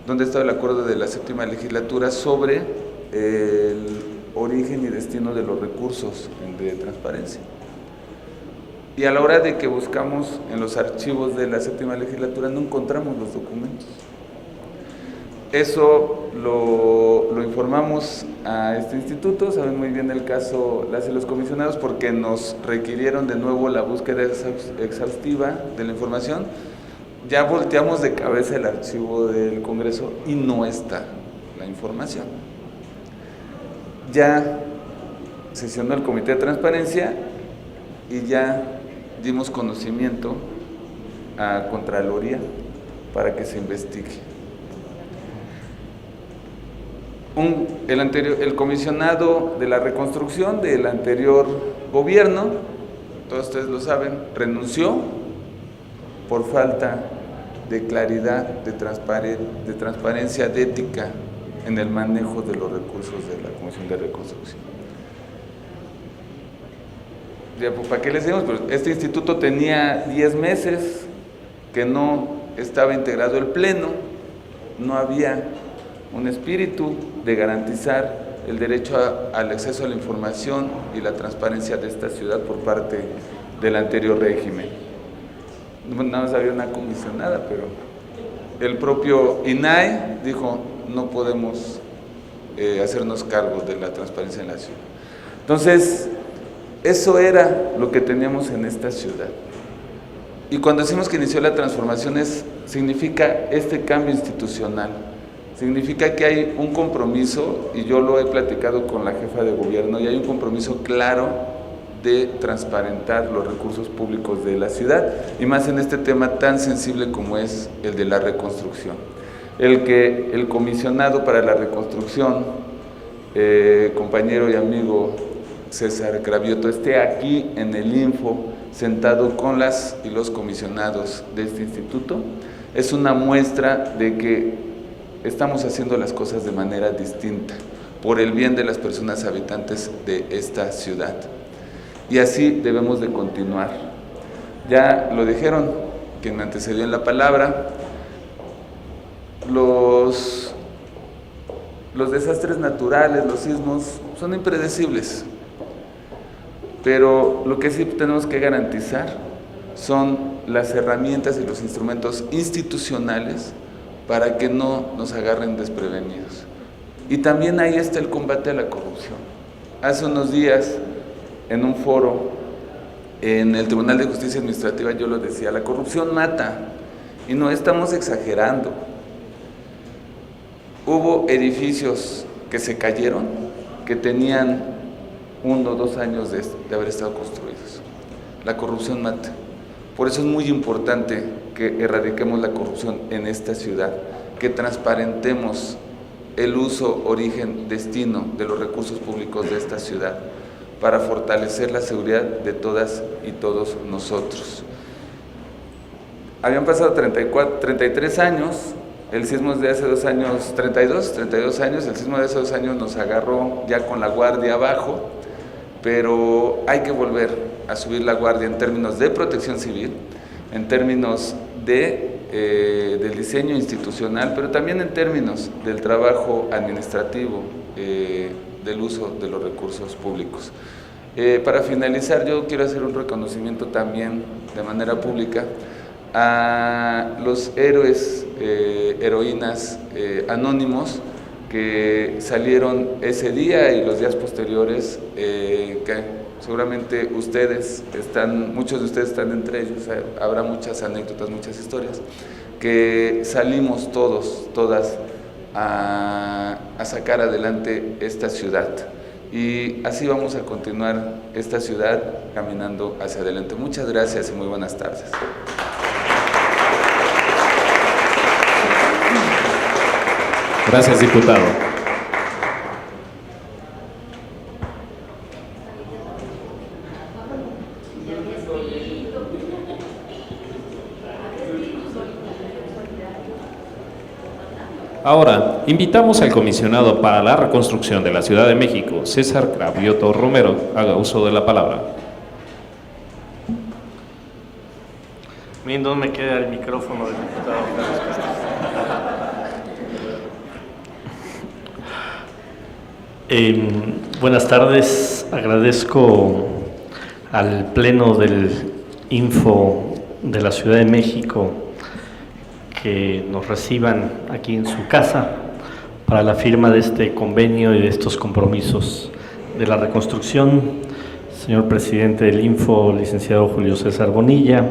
dónde estaba el acuerdo de la 7ª legislatura sobre el origen y destino de los recursos de transparencia. Y a la hora de que buscamos en los archivos de la 7ª legislatura no encontramos los documentos. Eso lo informamos a este instituto, saben muy bien el caso las y los comisionados, porque nos requirieron de nuevo la búsqueda exhaustiva de la información. Ya volteamos de cabeza el archivo del Congreso y no está la información. Ya sesionó el Comité de Transparencia y ya dimos conocimiento a Contraloría para que se investigue. El comisionado de la reconstrucción del anterior gobierno, todos ustedes lo saben, renunció por falta de claridad, de transparencia, de ética en el manejo de los recursos de la Comisión de Reconstrucción. Ya, pues, ¿para qué les decimos? Pues este instituto tenía 10 meses que no estaba integrado el Pleno, no había un espíritu de garantizar el derecho al acceso a la información y la transparencia de esta ciudad por parte del anterior régimen. Nada más había una comisionada, pero el propio INAI dijo, no podemos hacernos cargo de la transparencia en la ciudad. Entonces, eso era lo que teníamos en esta ciudad. Y cuando decimos que inició la transformación, significa este cambio institucional. Significa que hay un compromiso, y yo lo he platicado con la jefa de gobierno, y hay un compromiso claro de transparentar los recursos públicos de la ciudad, y más en este tema tan sensible como es el de la reconstrucción. El que el comisionado para la reconstrucción, compañero y amigo César Cravioto, esté aquí en el Info, sentado con las y los comisionados de este instituto, es una muestra de que estamos haciendo las cosas de manera distinta, por el bien de las personas habitantes de esta ciudad. Y así debemos de continuar. Ya lo dijeron quien me antecedió en la palabra, los desastres naturales, los sismos, son impredecibles. Pero lo que sí tenemos que garantizar son las herramientas y los instrumentos institucionales para que no nos agarren desprevenidos. Y también ahí está el combate a la corrupción. Hace unos días, en un foro en el Tribunal de Justicia Administrativa, yo lo decía, la corrupción mata, y no estamos exagerando. Hubo edificios que se cayeron, que tenían 1 o 2 años de haber estado construidos. La corrupción mata. Por eso es muy importante que erradiquemos la corrupción en esta ciudad, que transparentemos el uso, origen, destino de los recursos públicos de esta ciudad para fortalecer la seguridad de todas y todos nosotros. Habían pasado 33 años, el sismo de hace 2 años, 32 años, el sismo de hace 2 años nos agarró ya con la guardia abajo, pero hay que volver a subir la guardia en términos de protección civil, en términos del diseño institucional, pero también en términos del trabajo administrativo, del uso de los recursos públicos. Para finalizar, yo quiero hacer un reconocimiento también de manera pública a los héroes, heroínas anónimos que salieron ese día y los días posteriores, que seguramente muchos de ustedes están entre ellos, habrá muchas anécdotas, muchas historias, que salimos todas a sacar adelante esta ciudad. Y así vamos a continuar esta ciudad caminando hacia adelante. Muchas gracias y muy buenas tardes. Gracias, diputado. Ahora, invitamos al comisionado para la reconstrucción de la Ciudad de México, César Cravioto Romero. Haga uso de la palabra. Bien, ¿dónde me queda el micrófono del diputado? Buenas tardes, agradezco al Pleno del Info de la Ciudad de México que nos reciban aquí en su casa para la firma de este convenio y de estos compromisos de la reconstrucción. Señor presidente del Info, licenciado Julio César Bonilla,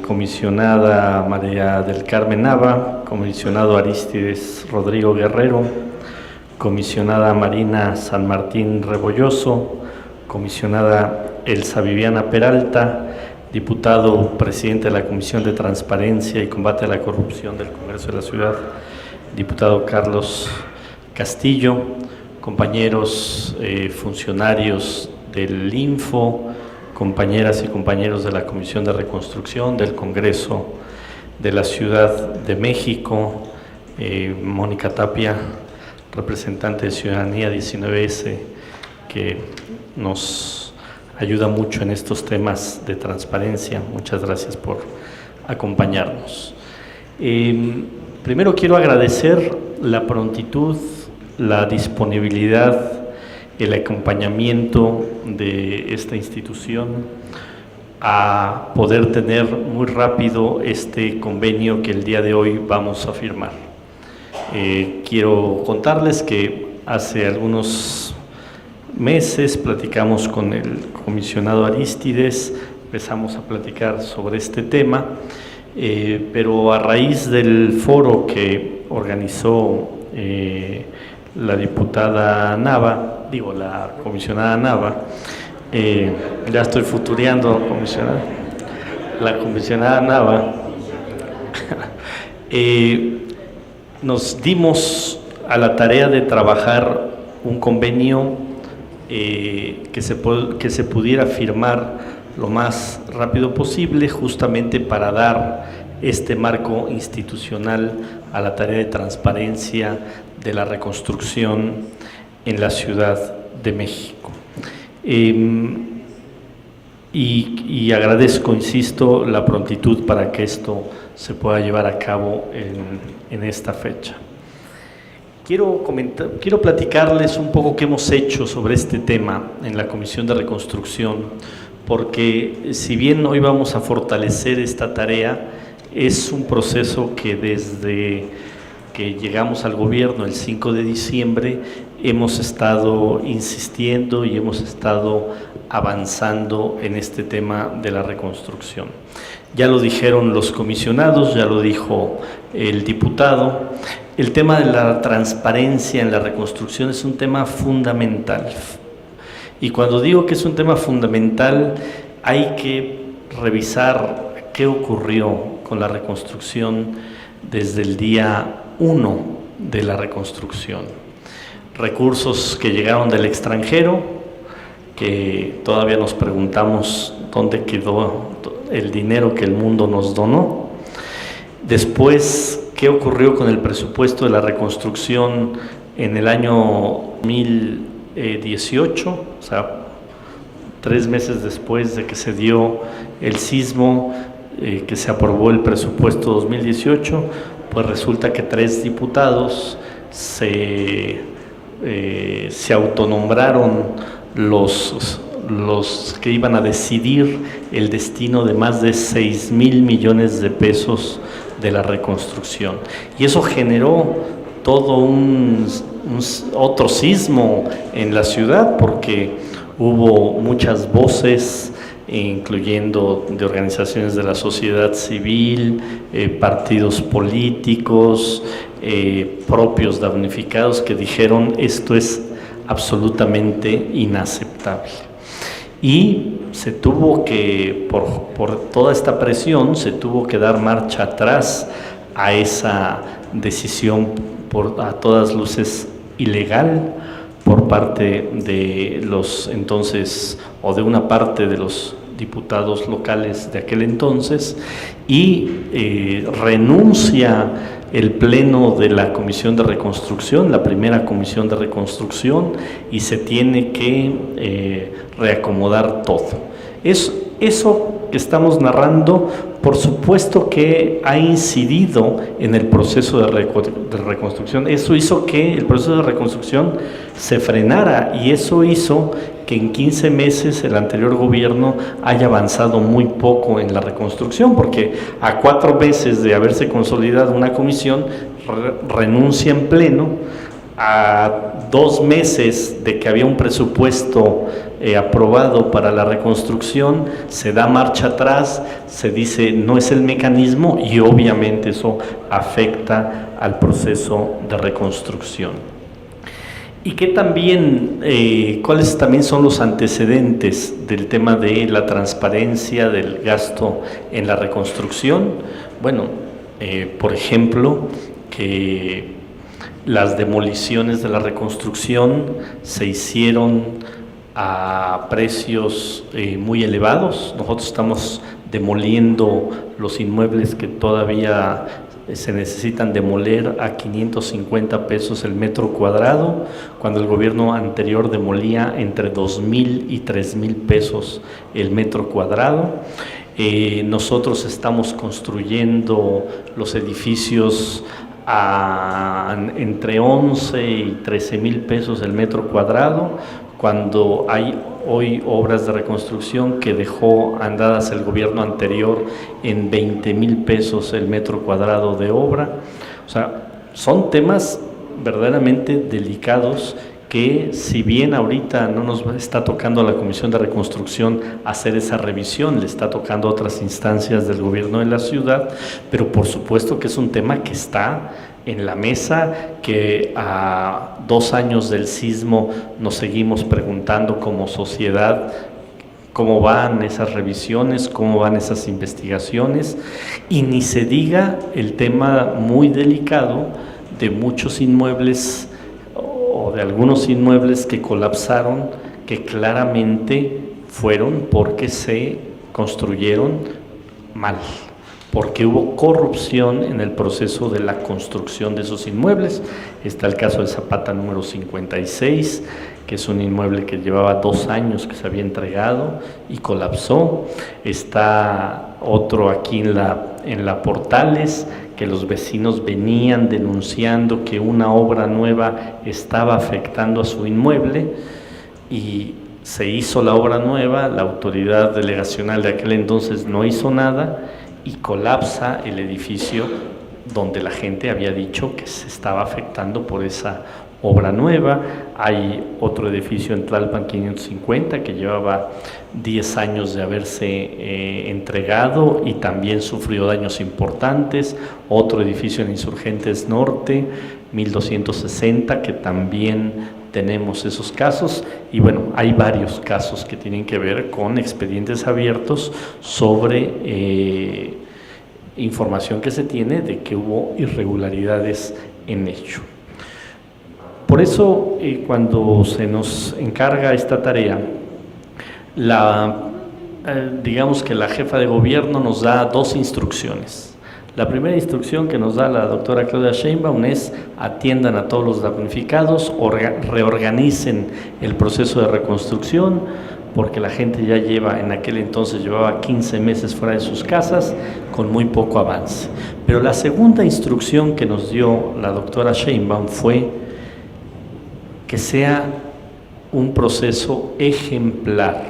comisionada María del Carmen Nava, comisionado Arístides Rodrigo Guerrero, comisionada Marina San Martín Rebolloso, comisionada Elsa Viviana Peralta, diputado presidente de la Comisión de Transparencia y Combate a la Corrupción del Congreso de la Ciudad, diputado Carlos Castillo, compañeros funcionarios del Info, compañeras y compañeros de la Comisión de Reconstrucción del Congreso de la Ciudad de México, Mónica Tapia, representante de Ciudadanía 19S, que nos ayuda mucho en estos temas de transparencia. Muchas gracias por acompañarnos. Primero quiero agradecer la prontitud, la disponibilidad, el acompañamiento de esta institución a poder tener muy rápido este convenio que el día de hoy vamos a firmar. Quiero contarles que hace algunos meses platicamos con el comisionado Arístides, empezamos a platicar sobre este tema, pero a raíz del foro que organizó la diputada Nava, la comisionada Nava, ya estoy futureando, comisionada, la comisionada Nava, nos dimos a la tarea de trabajar un convenio que se pudiera firmar lo más rápido posible, justamente para dar este marco institucional a la tarea de transparencia de la reconstrucción en la Ciudad de México. Y agradezco, insisto, la prontitud para que esto se pueda llevar a cabo en esta fecha. Quiero platicarles un poco qué hemos hecho sobre este tema en la Comisión de Reconstrucción, porque si bien hoy vamos a fortalecer esta tarea, es un proceso que desde que llegamos al gobierno el 5 de diciembre hemos estado insistiendo y hemos estado avanzando en este tema de la reconstrucción. Ya lo dijeron los comisionados, ya lo dijo el diputado, el tema de la transparencia en la reconstrucción es un tema fundamental. Y cuando digo que es un tema fundamental, hay que revisar qué ocurrió con la reconstrucción desde el día 1 de la reconstrucción. Recursos que llegaron del extranjero, que todavía nos preguntamos dónde quedó el dinero que el mundo nos donó. Después, ¿qué ocurrió con el presupuesto de la reconstrucción en el año 2018? O sea, 3 meses después de que se dio el sismo, que se aprobó el presupuesto 2018, pues resulta que 3 diputados se autonombraron los los que iban a decidir el destino de más de 6,000 millones de pesos de la reconstrucción. Y eso generó todo otro sismo en la ciudad, porque hubo muchas voces, incluyendo de organizaciones de la sociedad civil, partidos políticos, propios damnificados, que dijeron esto es absolutamente inaceptable. Y se tuvo que, por toda esta presión, se tuvo que dar marcha atrás a esa decisión a todas luces ilegal por parte de los entonces, o de una parte de los diputados locales de aquel entonces, y renuncia el pleno de la Comisión de Reconstrucción, la primera Comisión de Reconstrucción, y se tiene que reacomodar todo. Eso que estamos narrando, por supuesto que ha incidido en el proceso de reconstrucción. Eso hizo que el proceso de reconstrucción se frenara, y eso hizo que en 15 meses el anterior gobierno haya avanzado muy poco en la reconstrucción, porque a 4 meses de haberse consolidado una comisión, renuncia en pleno. A 2 meses de que había un presupuesto aprobado para la reconstrucción, se da marcha atrás, se dice no es el mecanismo, y obviamente eso afecta al proceso de reconstrucción. Y que también, ¿cuáles también son los antecedentes del tema de la transparencia del gasto en la reconstrucción? Bueno, por ejemplo, que las demoliciones de la reconstrucción se hicieron a precios muy elevados. Nosotros estamos demoliendo los inmuebles que todavía se necesitan demoler a 550 pesos el metro cuadrado, cuando el gobierno anterior demolía entre 2,000 y 3,000 pesos el metro cuadrado. Nosotros estamos construyendo los edificios entre 11 y 13,000 pesos el metro cuadrado, cuando hay hoy obras de reconstrucción que dejó andadas el gobierno anterior en 20,000 pesos el metro cuadrado de obra. O sea, son temas verdaderamente delicados que, si bien ahorita no nos está tocando a la Comisión de Reconstrucción hacer esa revisión, le está tocando a otras instancias del gobierno de la ciudad, pero por supuesto que es un tema que está en la mesa, que a 2 años del sismo nos seguimos preguntando como sociedad cómo van esas revisiones, cómo van esas investigaciones, y ni se diga el tema muy delicado de muchos inmuebles, o de algunos inmuebles que colapsaron, que claramente fueron porque se construyeron mal, porque hubo corrupción en el proceso de la construcción de esos inmuebles. Está el caso de Zapata número 56, que es un inmueble que llevaba 2 años que se había entregado y colapsó. Está otro aquí en la Portales, que los vecinos venían denunciando que una obra nueva estaba afectando a su inmueble, y se hizo la obra nueva, la autoridad delegacional de aquel entonces no hizo nada, y colapsa el edificio donde la gente había dicho que se estaba afectando por esa obra nueva. Hay otro edificio en Tlalpan 550 que llevaba 10 años de haberse entregado y también sufrió daños importantes. Otro edificio en Insurgentes Norte 1260, que también tenemos esos casos. Y bueno, hay varios casos que tienen que ver con expedientes abiertos sobre información que se tiene de que hubo irregularidades en ello. Por eso, cuando se nos encarga esta tarea, digamos que la jefa de gobierno nos da 2 instrucciones. La primera instrucción que nos da la doctora Claudia Sheinbaum es: atiendan a todos los damnificados, reorganicen el proceso de reconstrucción, porque la gente ya en aquel entonces llevaba 15 meses fuera de sus casas con muy poco avance. Pero la segunda instrucción que nos dio la doctora Sheinbaum fue que sea un proceso ejemplar,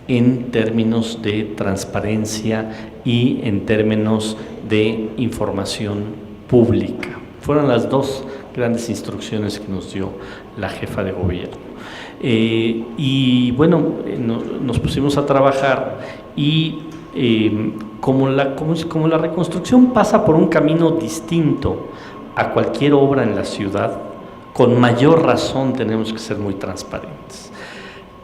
en términos de transparencia y en términos de información pública. Fueron las dos grandes instrucciones que nos dio la jefa de gobierno. Y bueno, nos pusimos a trabajar y como la reconstrucción pasa por un camino distinto a cualquier obra en la ciudad, con mayor razón tenemos que ser muy transparentes.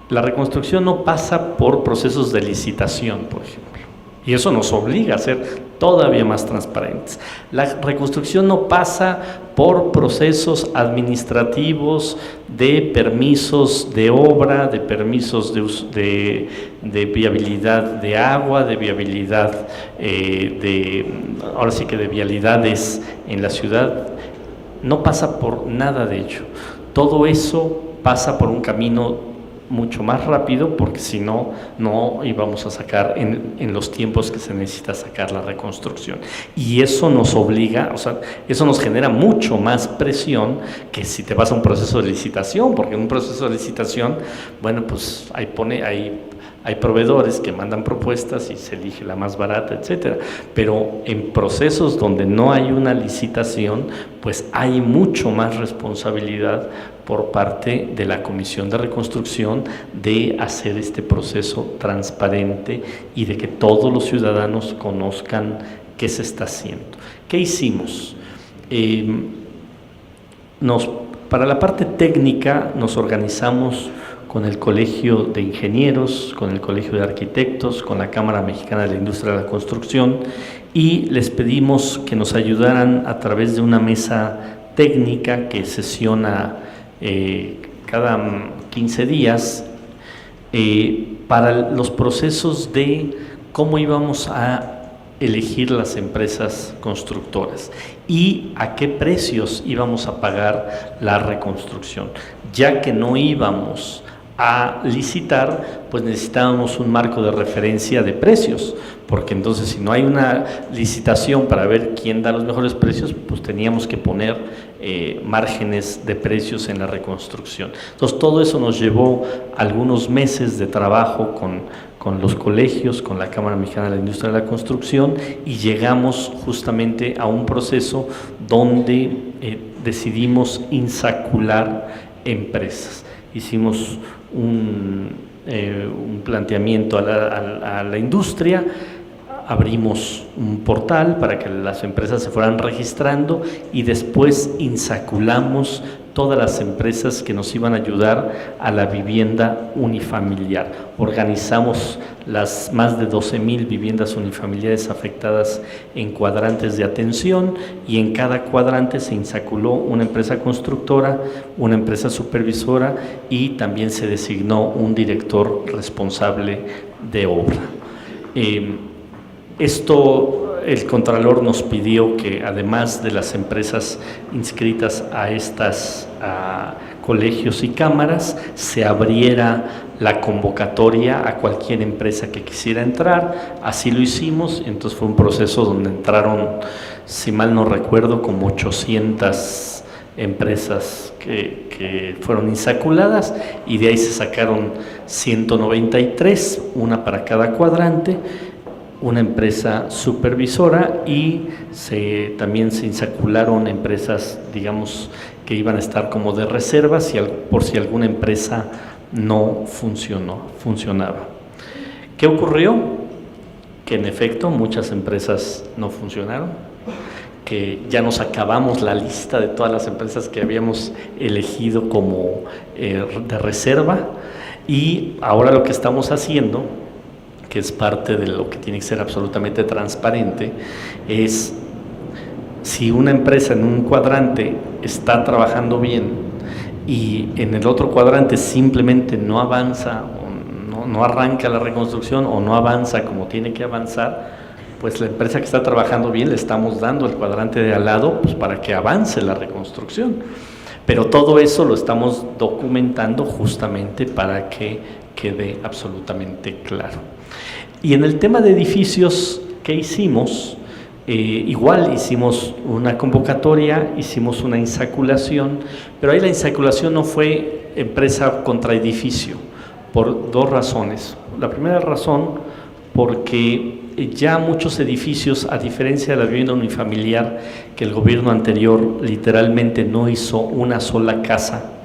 La reconstrucción no pasa por procesos de licitación, por ejemplo, y eso nos obliga a ser todavía más transparentes. La reconstrucción no pasa por procesos administrativos de permisos de obra, de permisos de viabilidad de agua, de viabilidad, ahora sí que de vialidades en la ciudad. No pasa por nada de ello. Todo eso pasa por un camino mucho más rápido, porque si no, no íbamos a sacar en los tiempos que se necesita sacar la reconstrucción. Y eso nos obliga, o sea, eso nos genera mucho más presión que si te vas a un proceso de licitación, porque en un proceso de licitación, bueno, pues hay proveedores que mandan propuestas y se elige la más barata, etcétera. Pero en procesos donde no hay una licitación, pues hay mucho más responsabilidad por parte de la Comisión de Reconstrucción de hacer este proceso transparente y de que todos los ciudadanos conozcan qué se está haciendo. ¿Qué hicimos? Para la parte técnica nos organizamos con el Colegio de Ingenieros, con el Colegio de Arquitectos, con la Cámara Mexicana de la Industria de la Construcción, y les pedimos que nos ayudaran a través de una mesa técnica que sesiona cada 15 días para los procesos de cómo íbamos a elegir las empresas constructoras y a qué precios íbamos a pagar la reconstrucción, ya que no íbamos a licitar, pues necesitábamos un marco de referencia de precios, porque entonces si no hay una licitación para ver quién da los mejores precios, pues teníamos que poner márgenes de precios en la reconstrucción. Entonces todo eso nos llevó algunos meses de trabajo con los colegios, con la Cámara Mexicana de la Industria de la Construcción, y llegamos justamente a un proceso donde decidimos insacular empresas. Hicimos un planteamiento a la industria, abrimos un portal para que las empresas se fueran registrando y después insaculamos todas las empresas que nos iban a ayudar a la vivienda unifamiliar. Organizamos las más de 12,000 viviendas unifamiliares afectadas en cuadrantes de atención, y en cada cuadrante se insaculó una empresa constructora, una empresa supervisora, y también se designó un director responsable de obra. El Contralor nos pidió que, además de las empresas inscritas a estas colegios y cámaras, se abriera la convocatoria a cualquier empresa que quisiera entrar. Así lo hicimos. Entonces fue un proceso donde entraron, si mal no recuerdo, como 800 empresas que fueron insaculadas, y de ahí se sacaron 193, una para cada cuadrante, una empresa supervisora, y también se insacularon empresas, digamos, que iban a estar como de reserva por si alguna empresa no funcionaba. ¿Qué ocurrió? Que en efecto muchas empresas no funcionaron, que ya nos acabamos la lista de todas las empresas que habíamos elegido como de reserva, y ahora lo que estamos haciendo, que es parte de lo que tiene que ser absolutamente transparente, es si una empresa en un cuadrante está trabajando bien y en el otro cuadrante simplemente no avanza, o no arranca la reconstrucción, o no avanza como tiene que avanzar, pues la empresa que está trabajando bien le estamos dando el cuadrante de al lado, pues para que avance la reconstrucción. Pero todo eso lo estamos documentando justamente para que quede absolutamente claro. Y en el tema de edificios, ¿qué hicimos? Igual hicimos una convocatoria, hicimos una insaculación, pero ahí la insaculación no fue empresa contra edificio, por dos razones. La primera razón, porque ya muchos edificios, a diferencia de la vivienda unifamiliar, que el gobierno anterior literalmente no hizo una sola casa,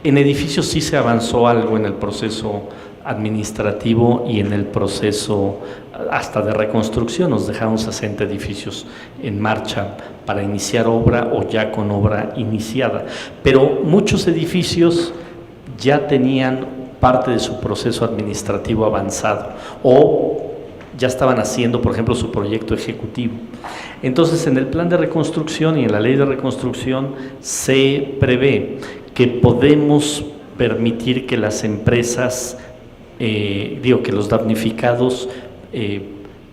en edificios sí se avanzó algo en el proceso administrativo y en el proceso hasta de reconstrucción. Nos dejaron 60 edificios en marcha para iniciar obra o ya con obra iniciada, pero muchos edificios ya tenían parte de su proceso administrativo avanzado o ya estaban haciendo, por ejemplo, su proyecto ejecutivo. Entonces, en el plan de reconstrucción y en la ley de reconstrucción se prevé que podemos permitir que las empresas, que los damnificados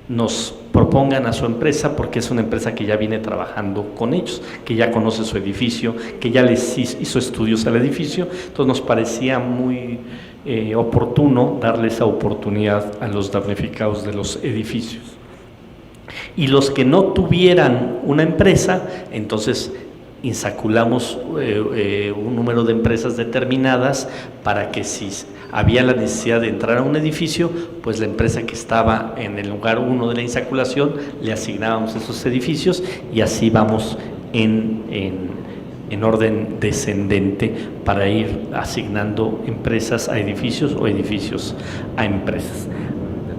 nos propongan a su empresa, porque es una empresa que ya viene trabajando con ellos, que ya conoce su edificio, que ya les hizo estudios al edificio. Entonces nos parecía muy oportuno darle esa oportunidad a los damnificados de los edificios. Y los que no tuvieran una empresa, entonces insaculamos un número de empresas determinadas para que si había la necesidad de entrar a un edificio, pues la empresa que estaba en el lugar 1 de la insaculación le asignábamos esos edificios y así vamos en orden descendente para ir asignando empresas a edificios o edificios a empresas.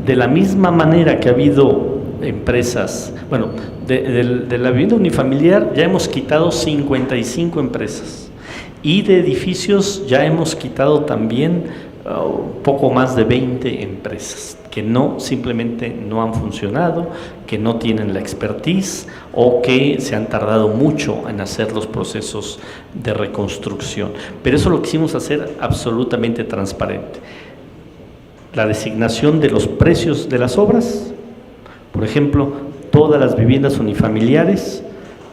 De la misma manera que ha habido empresas, bueno, de la vivienda unifamiliar ya hemos quitado 55 empresas y de edificios ya hemos quitado también poco más de 20 empresas que simplemente no han funcionado, que no tienen la expertise o que se han tardado mucho en hacer los procesos de reconstrucción. Pero eso lo quisimos hacer absolutamente transparente. La designación de los precios de las obras, por ejemplo, todas las viviendas unifamiliares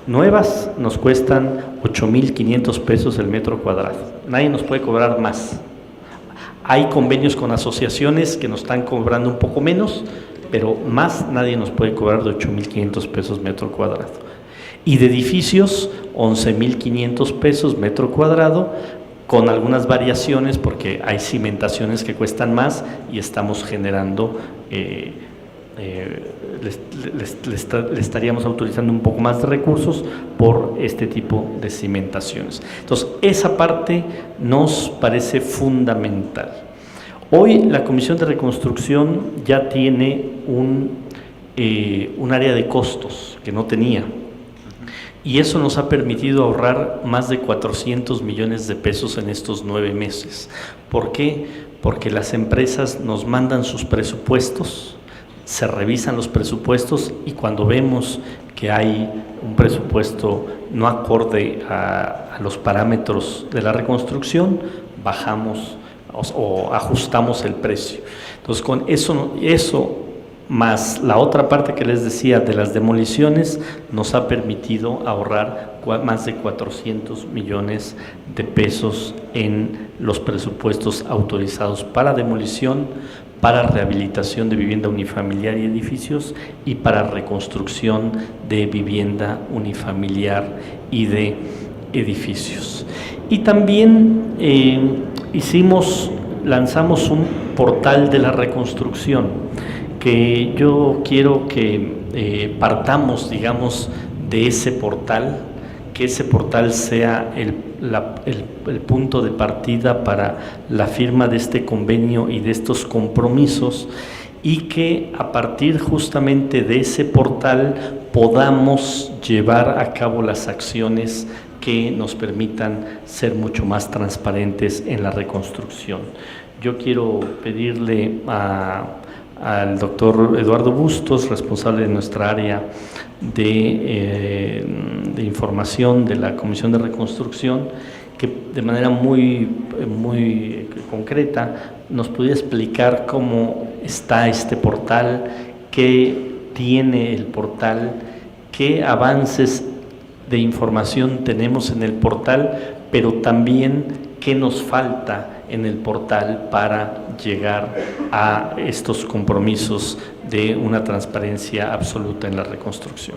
nuevas nos cuestan 8,500 pesos el metro cuadrado. Nadie nos puede cobrar más. Hay convenios con asociaciones que nos están cobrando un poco menos, pero más nadie nos puede cobrar de 8,500 pesos metro cuadrado. Y de edificios, 11,500 pesos metro cuadrado, con algunas variaciones porque hay cimentaciones que cuestan más y estamos generando, le estaríamos autorizando un poco más de recursos por este tipo de cimentaciones. Entonces, esa parte nos parece fundamental. Hoy la Comisión de Reconstrucción ya tiene un área de costos que no tenía. Y eso nos ha permitido ahorrar más de 400 millones de pesos en estos 9 meses. ¿Por qué? Porque las empresas nos mandan sus presupuestos, se revisan los presupuestos y cuando vemos que hay un presupuesto no acorde a los parámetros de la reconstrucción, bajamos o ajustamos el precio. Entonces, con eso más la otra parte que les decía de las demoliciones, nos ha permitido ahorrar más de 400 millones de pesos en los presupuestos autorizados para demolición, para rehabilitación de vivienda unifamiliar y edificios y para reconstrucción de vivienda unifamiliar y de edificios. Y también lanzamos un portal de la reconstrucción, que yo quiero que partamos, digamos, de ese portal, que ese portal sea el punto de partida para la firma de este convenio y de estos compromisos, y que a partir justamente de ese portal podamos llevar a cabo las acciones que nos permitan ser mucho más transparentes en la reconstrucción. Yo quiero pedirle al doctor Eduardo Bustos, responsable de nuestra área de información de la Comisión de Reconstrucción, que de manera muy concreta nos pudiera explicar cómo está este portal, qué tiene el portal, qué avances de información tenemos en el portal, pero también qué nos falta en el portal para llegar a estos compromisos de una transparencia absoluta en la reconstrucción.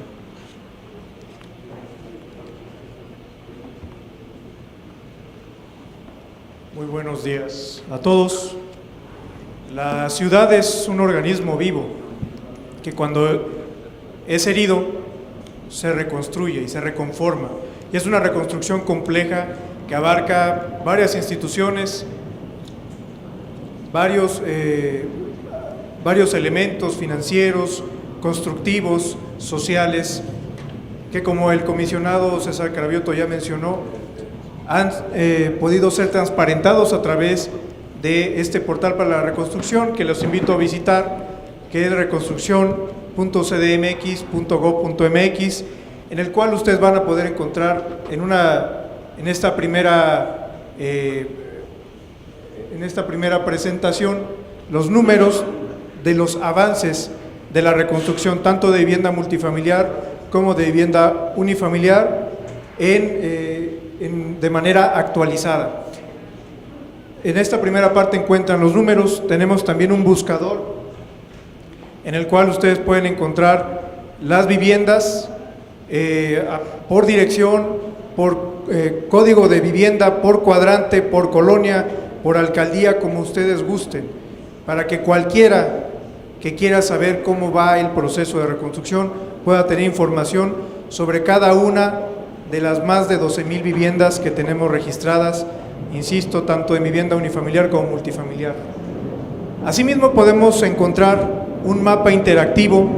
Muy buenos días a todos. La ciudad es un organismo vivo que cuando es herido se reconstruye y se reconforma. Y es una reconstrucción compleja que abarca varias instituciones, varios elementos financieros, constructivos, sociales, que como el comisionado César Cravioto ya mencionó, han podido ser transparentados a través de este portal para la reconstrucción, que los invito a visitar, que es reconstrucción.cdmx.gov.mx, en el cual ustedes van a poder encontrar en esta primera presentación los números de los avances de la reconstrucción, tanto de vivienda multifamiliar como de vivienda unifamiliar, de manera actualizada. En esta primera parte encuentran los números. Tenemos también un buscador en el cual ustedes pueden encontrar las viviendas por dirección, por código de vivienda, por cuadrante, por colonia, por alcaldía, como ustedes gusten, para que cualquiera que quiera saber cómo va el proceso de reconstrucción pueda tener información sobre cada una de las más de 12,000 viviendas que tenemos registradas, insisto, tanto en vivienda unifamiliar como multifamiliar. Asimismo, podemos encontrar un mapa interactivo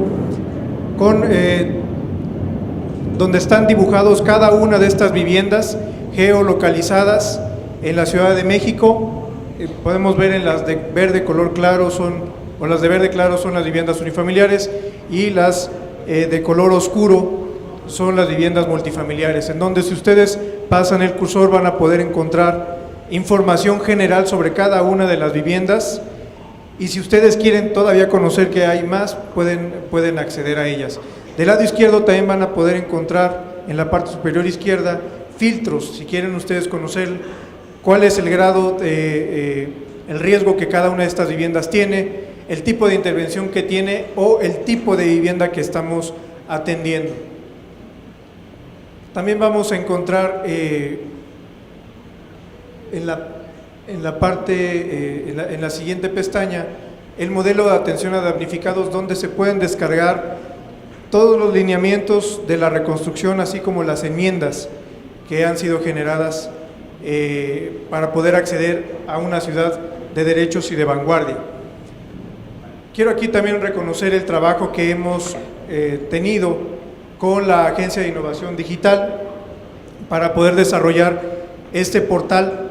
donde están dibujados cada una de estas viviendas geolocalizadas en la Ciudad de México. Podemos ver en las de verde color claro las de verde claro son las viviendas unifamiliares, y las de color oscuro son las viviendas multifamiliares, en donde si ustedes pasan el cursor van a poder encontrar información general sobre cada una de las viviendas, y si ustedes quieren todavía conocer que hay más, pueden acceder a ellas. Del lado izquierdo también van a poder encontrar en la parte superior izquierda filtros, si quieren ustedes conocer cuál es el grado, el riesgo que cada una de estas viviendas tiene, el tipo de intervención que tiene o el tipo de vivienda que estamos atendiendo. También vamos a encontrar en la siguiente pestaña el modelo de atención a damnificados, donde se pueden descargar todos los lineamientos de la reconstrucción, así como las enmiendas que han sido generadas para poder acceder a una ciudad de derechos y de vanguardia. Quiero aquí también reconocer el trabajo que hemos tenido con la Agencia de Innovación Digital para poder desarrollar este portal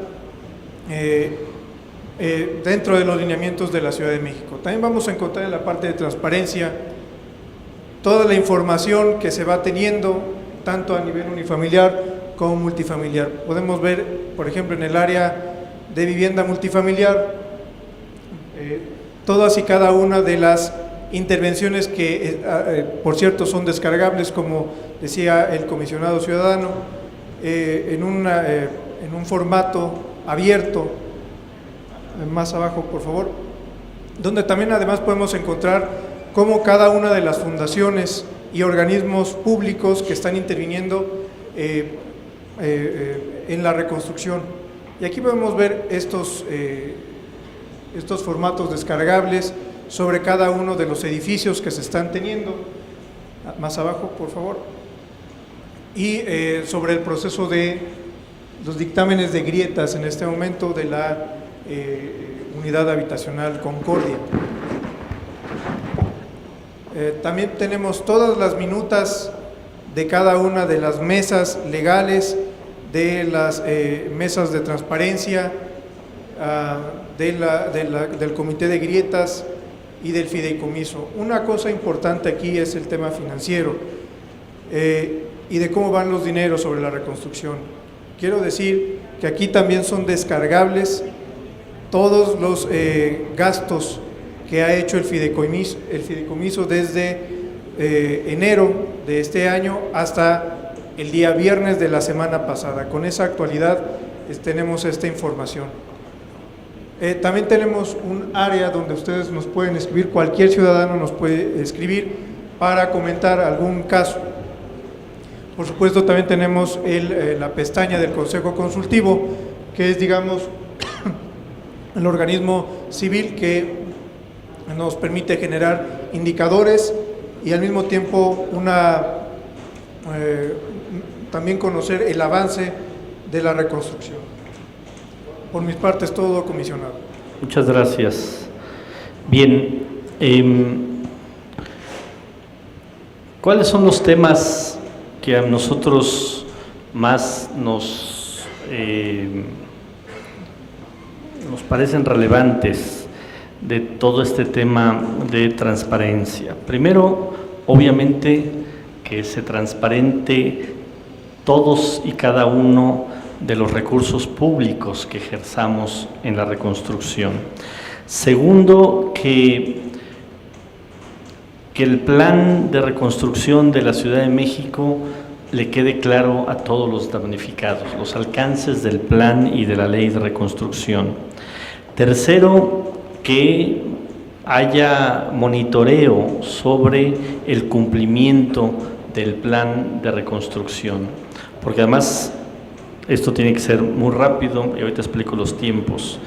dentro de los lineamientos de la Ciudad de México. También vamos a encontrar en la parte de transparencia toda la información que se va teniendo, tanto a nivel unifamiliar como multifamiliar. Podemos ver, por ejemplo, en el área de vivienda multifamiliar, todas y cada una de las intervenciones que, por cierto, son descargables, como decía el comisionado ciudadano, en un formato abierto, más abajo, por favor, donde también además podemos encontrar cómo cada una de las fundaciones y organismos públicos que están interviniendo en la reconstrucción. Y aquí podemos ver estos formatos descargables sobre cada uno de los edificios que se están teniendo, más abajo por favor, y sobre el proceso de los dictámenes de grietas en este momento de la unidad habitacional Concordia. También tenemos todas las minutas de cada una de las mesas legales, de las mesas de transparencia, del comité de grietas y del fideicomiso. Una cosa importante aquí es el tema financiero y de cómo van los dineros sobre la reconstrucción. Quiero decir que aquí también son descargables todos los gastos que ha hecho el fideicomiso desde enero de este año hasta el día viernes de la semana pasada. Con esa actualidad tenemos esta información. También tenemos un área donde ustedes nos pueden escribir, cualquier ciudadano nos puede escribir para comentar algún caso. Por supuesto, también tenemos la pestaña del Consejo Consultivo, que es, digamos, el organismo civil que nos permite generar indicadores y al mismo tiempo también conocer el avance de la reconstrucción. Por mis partes, todo, comisionado. Muchas gracias. Bien, ¿cuáles son los temas que a nosotros más nos parecen relevantes de todo este tema de transparencia? Primero, obviamente, que se transparente todos y cada uno de los recursos públicos que ejerzamos en la reconstrucción. Segundo, que el plan de reconstrucción de la Ciudad de México le quede claro a todos los damnificados, los alcances del plan y de la ley de reconstrucción. Tercero, que haya monitoreo sobre el cumplimiento del plan de reconstrucción, porque además esto tiene que ser muy rápido y ahorita explico los tiempos.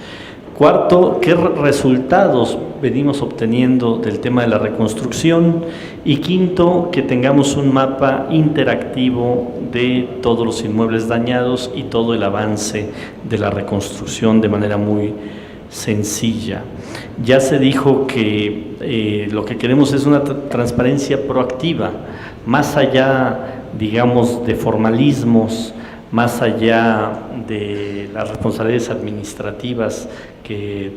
Cuarto, qué resultados venimos obteniendo del tema de la reconstrucción. Y quinto, que tengamos un mapa interactivo de todos los inmuebles dañados y todo el avance de la reconstrucción de manera muy sencilla. Ya se dijo que lo que queremos es una transparencia proactiva, más allá, digamos, de formalismos, más allá de las responsabilidades administrativas que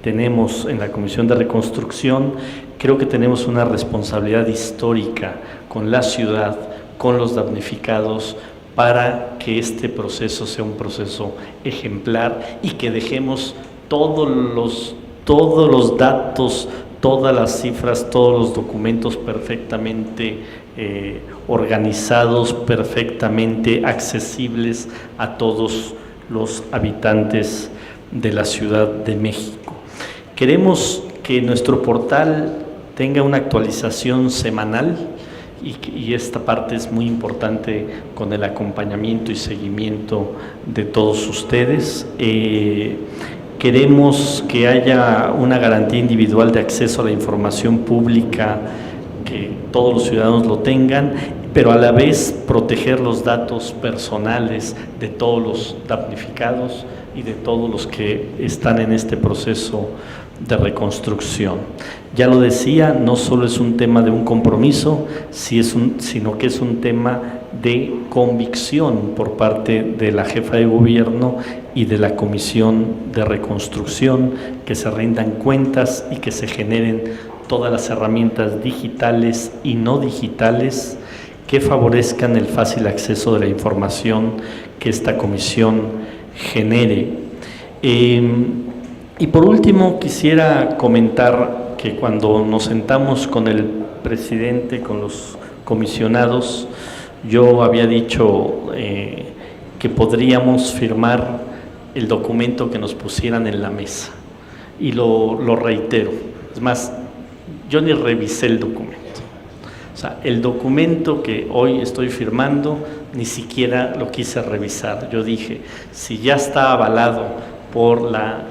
tenemos en la Comisión de Reconstrucción. Creo que tenemos una responsabilidad histórica con la ciudad, con los damnificados, para que este proceso sea un proceso ejemplar y que dejemos todos los datos, todas las cifras, todos los documentos perfectamente organizados, perfectamente accesibles a todos los habitantes de la Ciudad de México. Queremos que nuestro portal tenga una actualización semanal y esta parte es muy importante con el acompañamiento y seguimiento de todos ustedes. Queremos que haya una garantía individual de acceso a la información pública, que todos los ciudadanos lo tengan, pero a la vez proteger los datos personales de todos los damnificados y de todos los que están en este proceso de reconstrucción. Ya lo decía, no solo es un tema de un compromiso, sino que es un tema de convicción por parte de la jefa de gobierno y de la Comisión de Reconstrucción, que se rindan cuentas y que se generen todas las herramientas digitales y no digitales que favorezcan el fácil acceso de la información que esta comisión genere. Y por último, quisiera comentar que cuando nos sentamos con el presidente, con los comisionados, yo había dicho que podríamos firmar el documento que nos pusieran en la mesa. Y lo reitero. Es más, yo ni revisé el documento. O sea, el documento que hoy estoy firmando ni siquiera lo quise revisar. Yo dije, si ya está avalado por la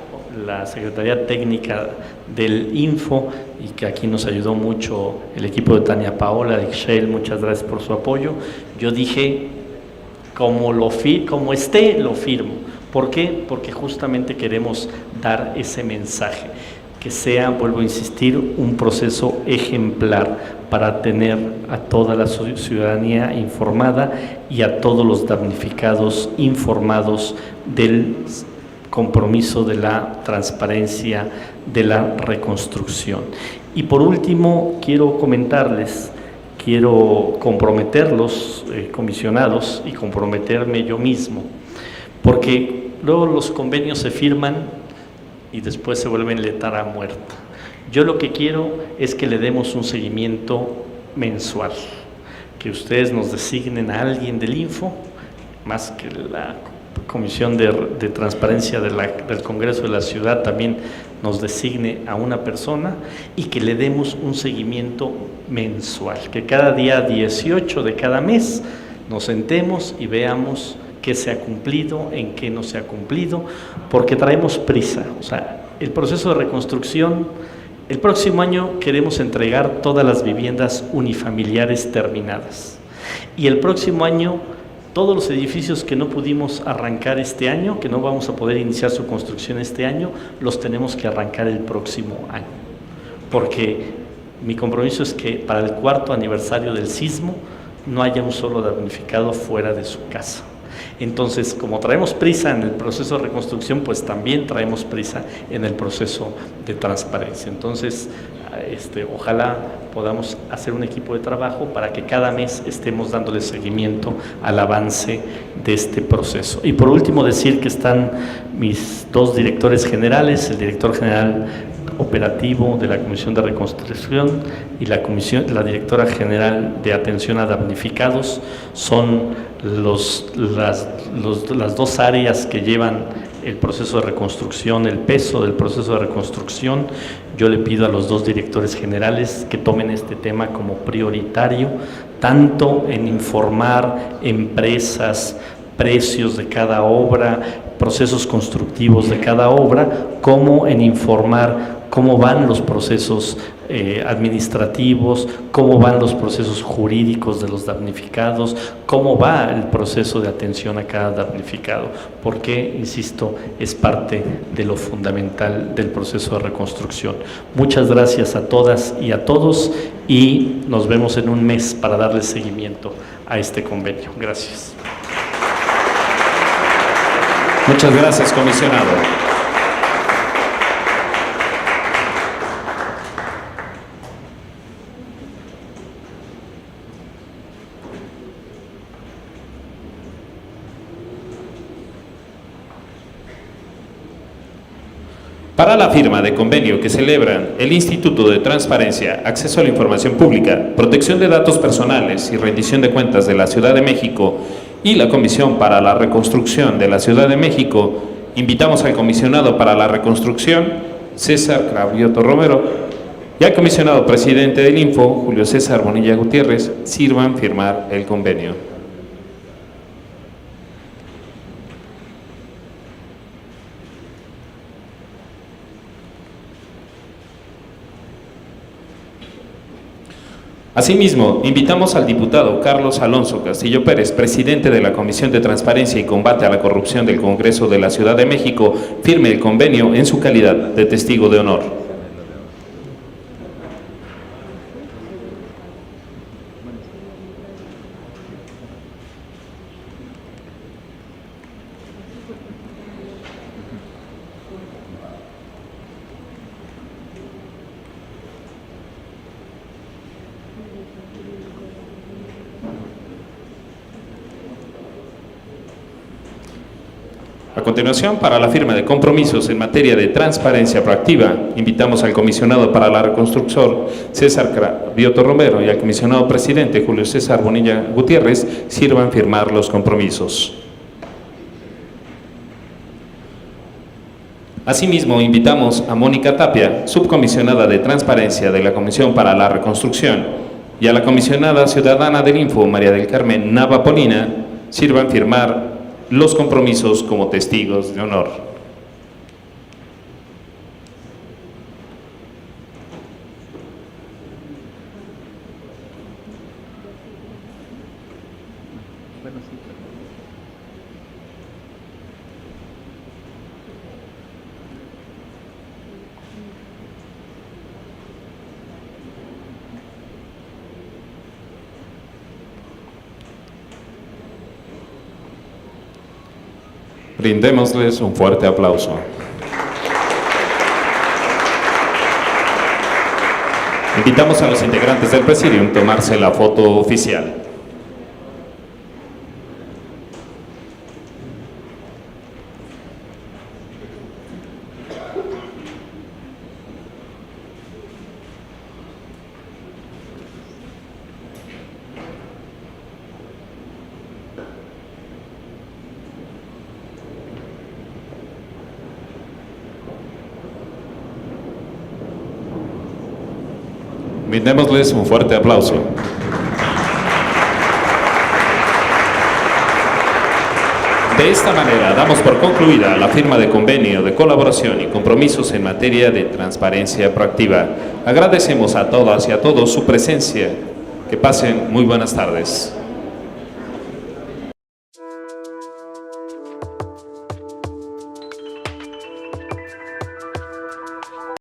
Secretaría Técnica del Info, y que aquí nos ayudó mucho el equipo de Tania Paola, de Excel, muchas gracias por su apoyo, yo dije, como esté, lo firmo. ¿Por qué? Porque justamente queremos dar ese mensaje, que sea, vuelvo a insistir, un proceso ejemplar para tener a toda la ciudadanía informada y a todos los damnificados informados del compromiso de la transparencia de la reconstrucción. Y por último, quiero comentarles, quiero comprometerlos, comisionados, y comprometerme yo mismo, porque luego los convenios se firman y después se vuelven letra muerta. Yo lo que quiero es que le demos un seguimiento mensual, que ustedes nos designen a alguien del Info, más que la Comisión de Transparencia del Congreso de la Ciudad también nos designe a una persona, y que le demos un seguimiento mensual, que cada día 18 de cada mes nos sentemos y veamos qué se ha cumplido, en qué no se ha cumplido, porque traemos prisa. O sea, el proceso de reconstrucción El próximo año queremos entregar todas las viviendas unifamiliares terminadas. Y el próximo año, todos los edificios que no pudimos arrancar este año, que no vamos a poder iniciar su construcción este año, los tenemos que arrancar el próximo año. Porque mi compromiso es que para el 4º aniversario del sismo no haya un solo damnificado fuera de su casa. Entonces, como traemos prisa en el proceso de reconstrucción, pues también traemos prisa en el proceso de transparencia. Entonces, ojalá podamos hacer un equipo de trabajo para que cada mes estemos dándole seguimiento al avance de este proceso. Y por último, decir que están mis 2 directores generales, el director general operativo de la Comisión de Reconstrucción y la directora general de Atención a Damnificados. Son las 2 áreas que llevan el proceso de reconstrucción, el peso del proceso de reconstrucción. Yo le pido a los 2 directores generales que tomen este tema como prioritario, tanto en informar empresas, precios de cada obra, procesos constructivos de cada obra, como en informar cómo van los procesos administrativos, cómo van los procesos jurídicos de los damnificados, cómo va el proceso de atención a cada damnificado, porque, insisto, es parte de lo fundamental del proceso de reconstrucción. Muchas gracias a todas y a todos y nos vemos en un mes para darle seguimiento a este convenio. Gracias. Muchas gracias, comisionado. Para la firma de convenio que celebran el Instituto de Transparencia, Acceso a la Información Pública, Protección de Datos Personales y Rendición de Cuentas de la Ciudad de México y la Comisión para la Reconstrucción de la Ciudad de México, invitamos al comisionado para la reconstrucción, César Cravioto Romero, y al comisionado presidente del Info, Julio César Bonilla Gutiérrez, sirvan firmar el convenio. Asimismo, invitamos al diputado Carlos Alonso Castillo Pérez, presidente de la Comisión de Transparencia y Combate a la Corrupción del Congreso de la Ciudad de México, firme el convenio en su calidad de testigo de honor. A continuación, para la firma de compromisos en materia de transparencia proactiva, invitamos al comisionado para la reconstrucción, César Cravioto Romero, y al comisionado presidente, Julio César Bonilla Gutiérrez, sirvan firmar los compromisos. Asimismo, invitamos a Mónica Tapia, subcomisionada de Transparencia de la Comisión para la Reconstrucción, y a la comisionada ciudadana del Info, María del Carmen Nava Polina, sirvan firmar los compromisos como testigos de honor. Brindémosles un fuerte aplauso. Invitamos a los integrantes del Presidium a tomarse la foto oficial. Brindémosles un fuerte aplauso. De esta manera damos por concluida la firma de convenio de colaboración y compromisos en materia de transparencia proactiva. Agradecemos a todas y a todos su presencia. Que pasen muy buenas tardes.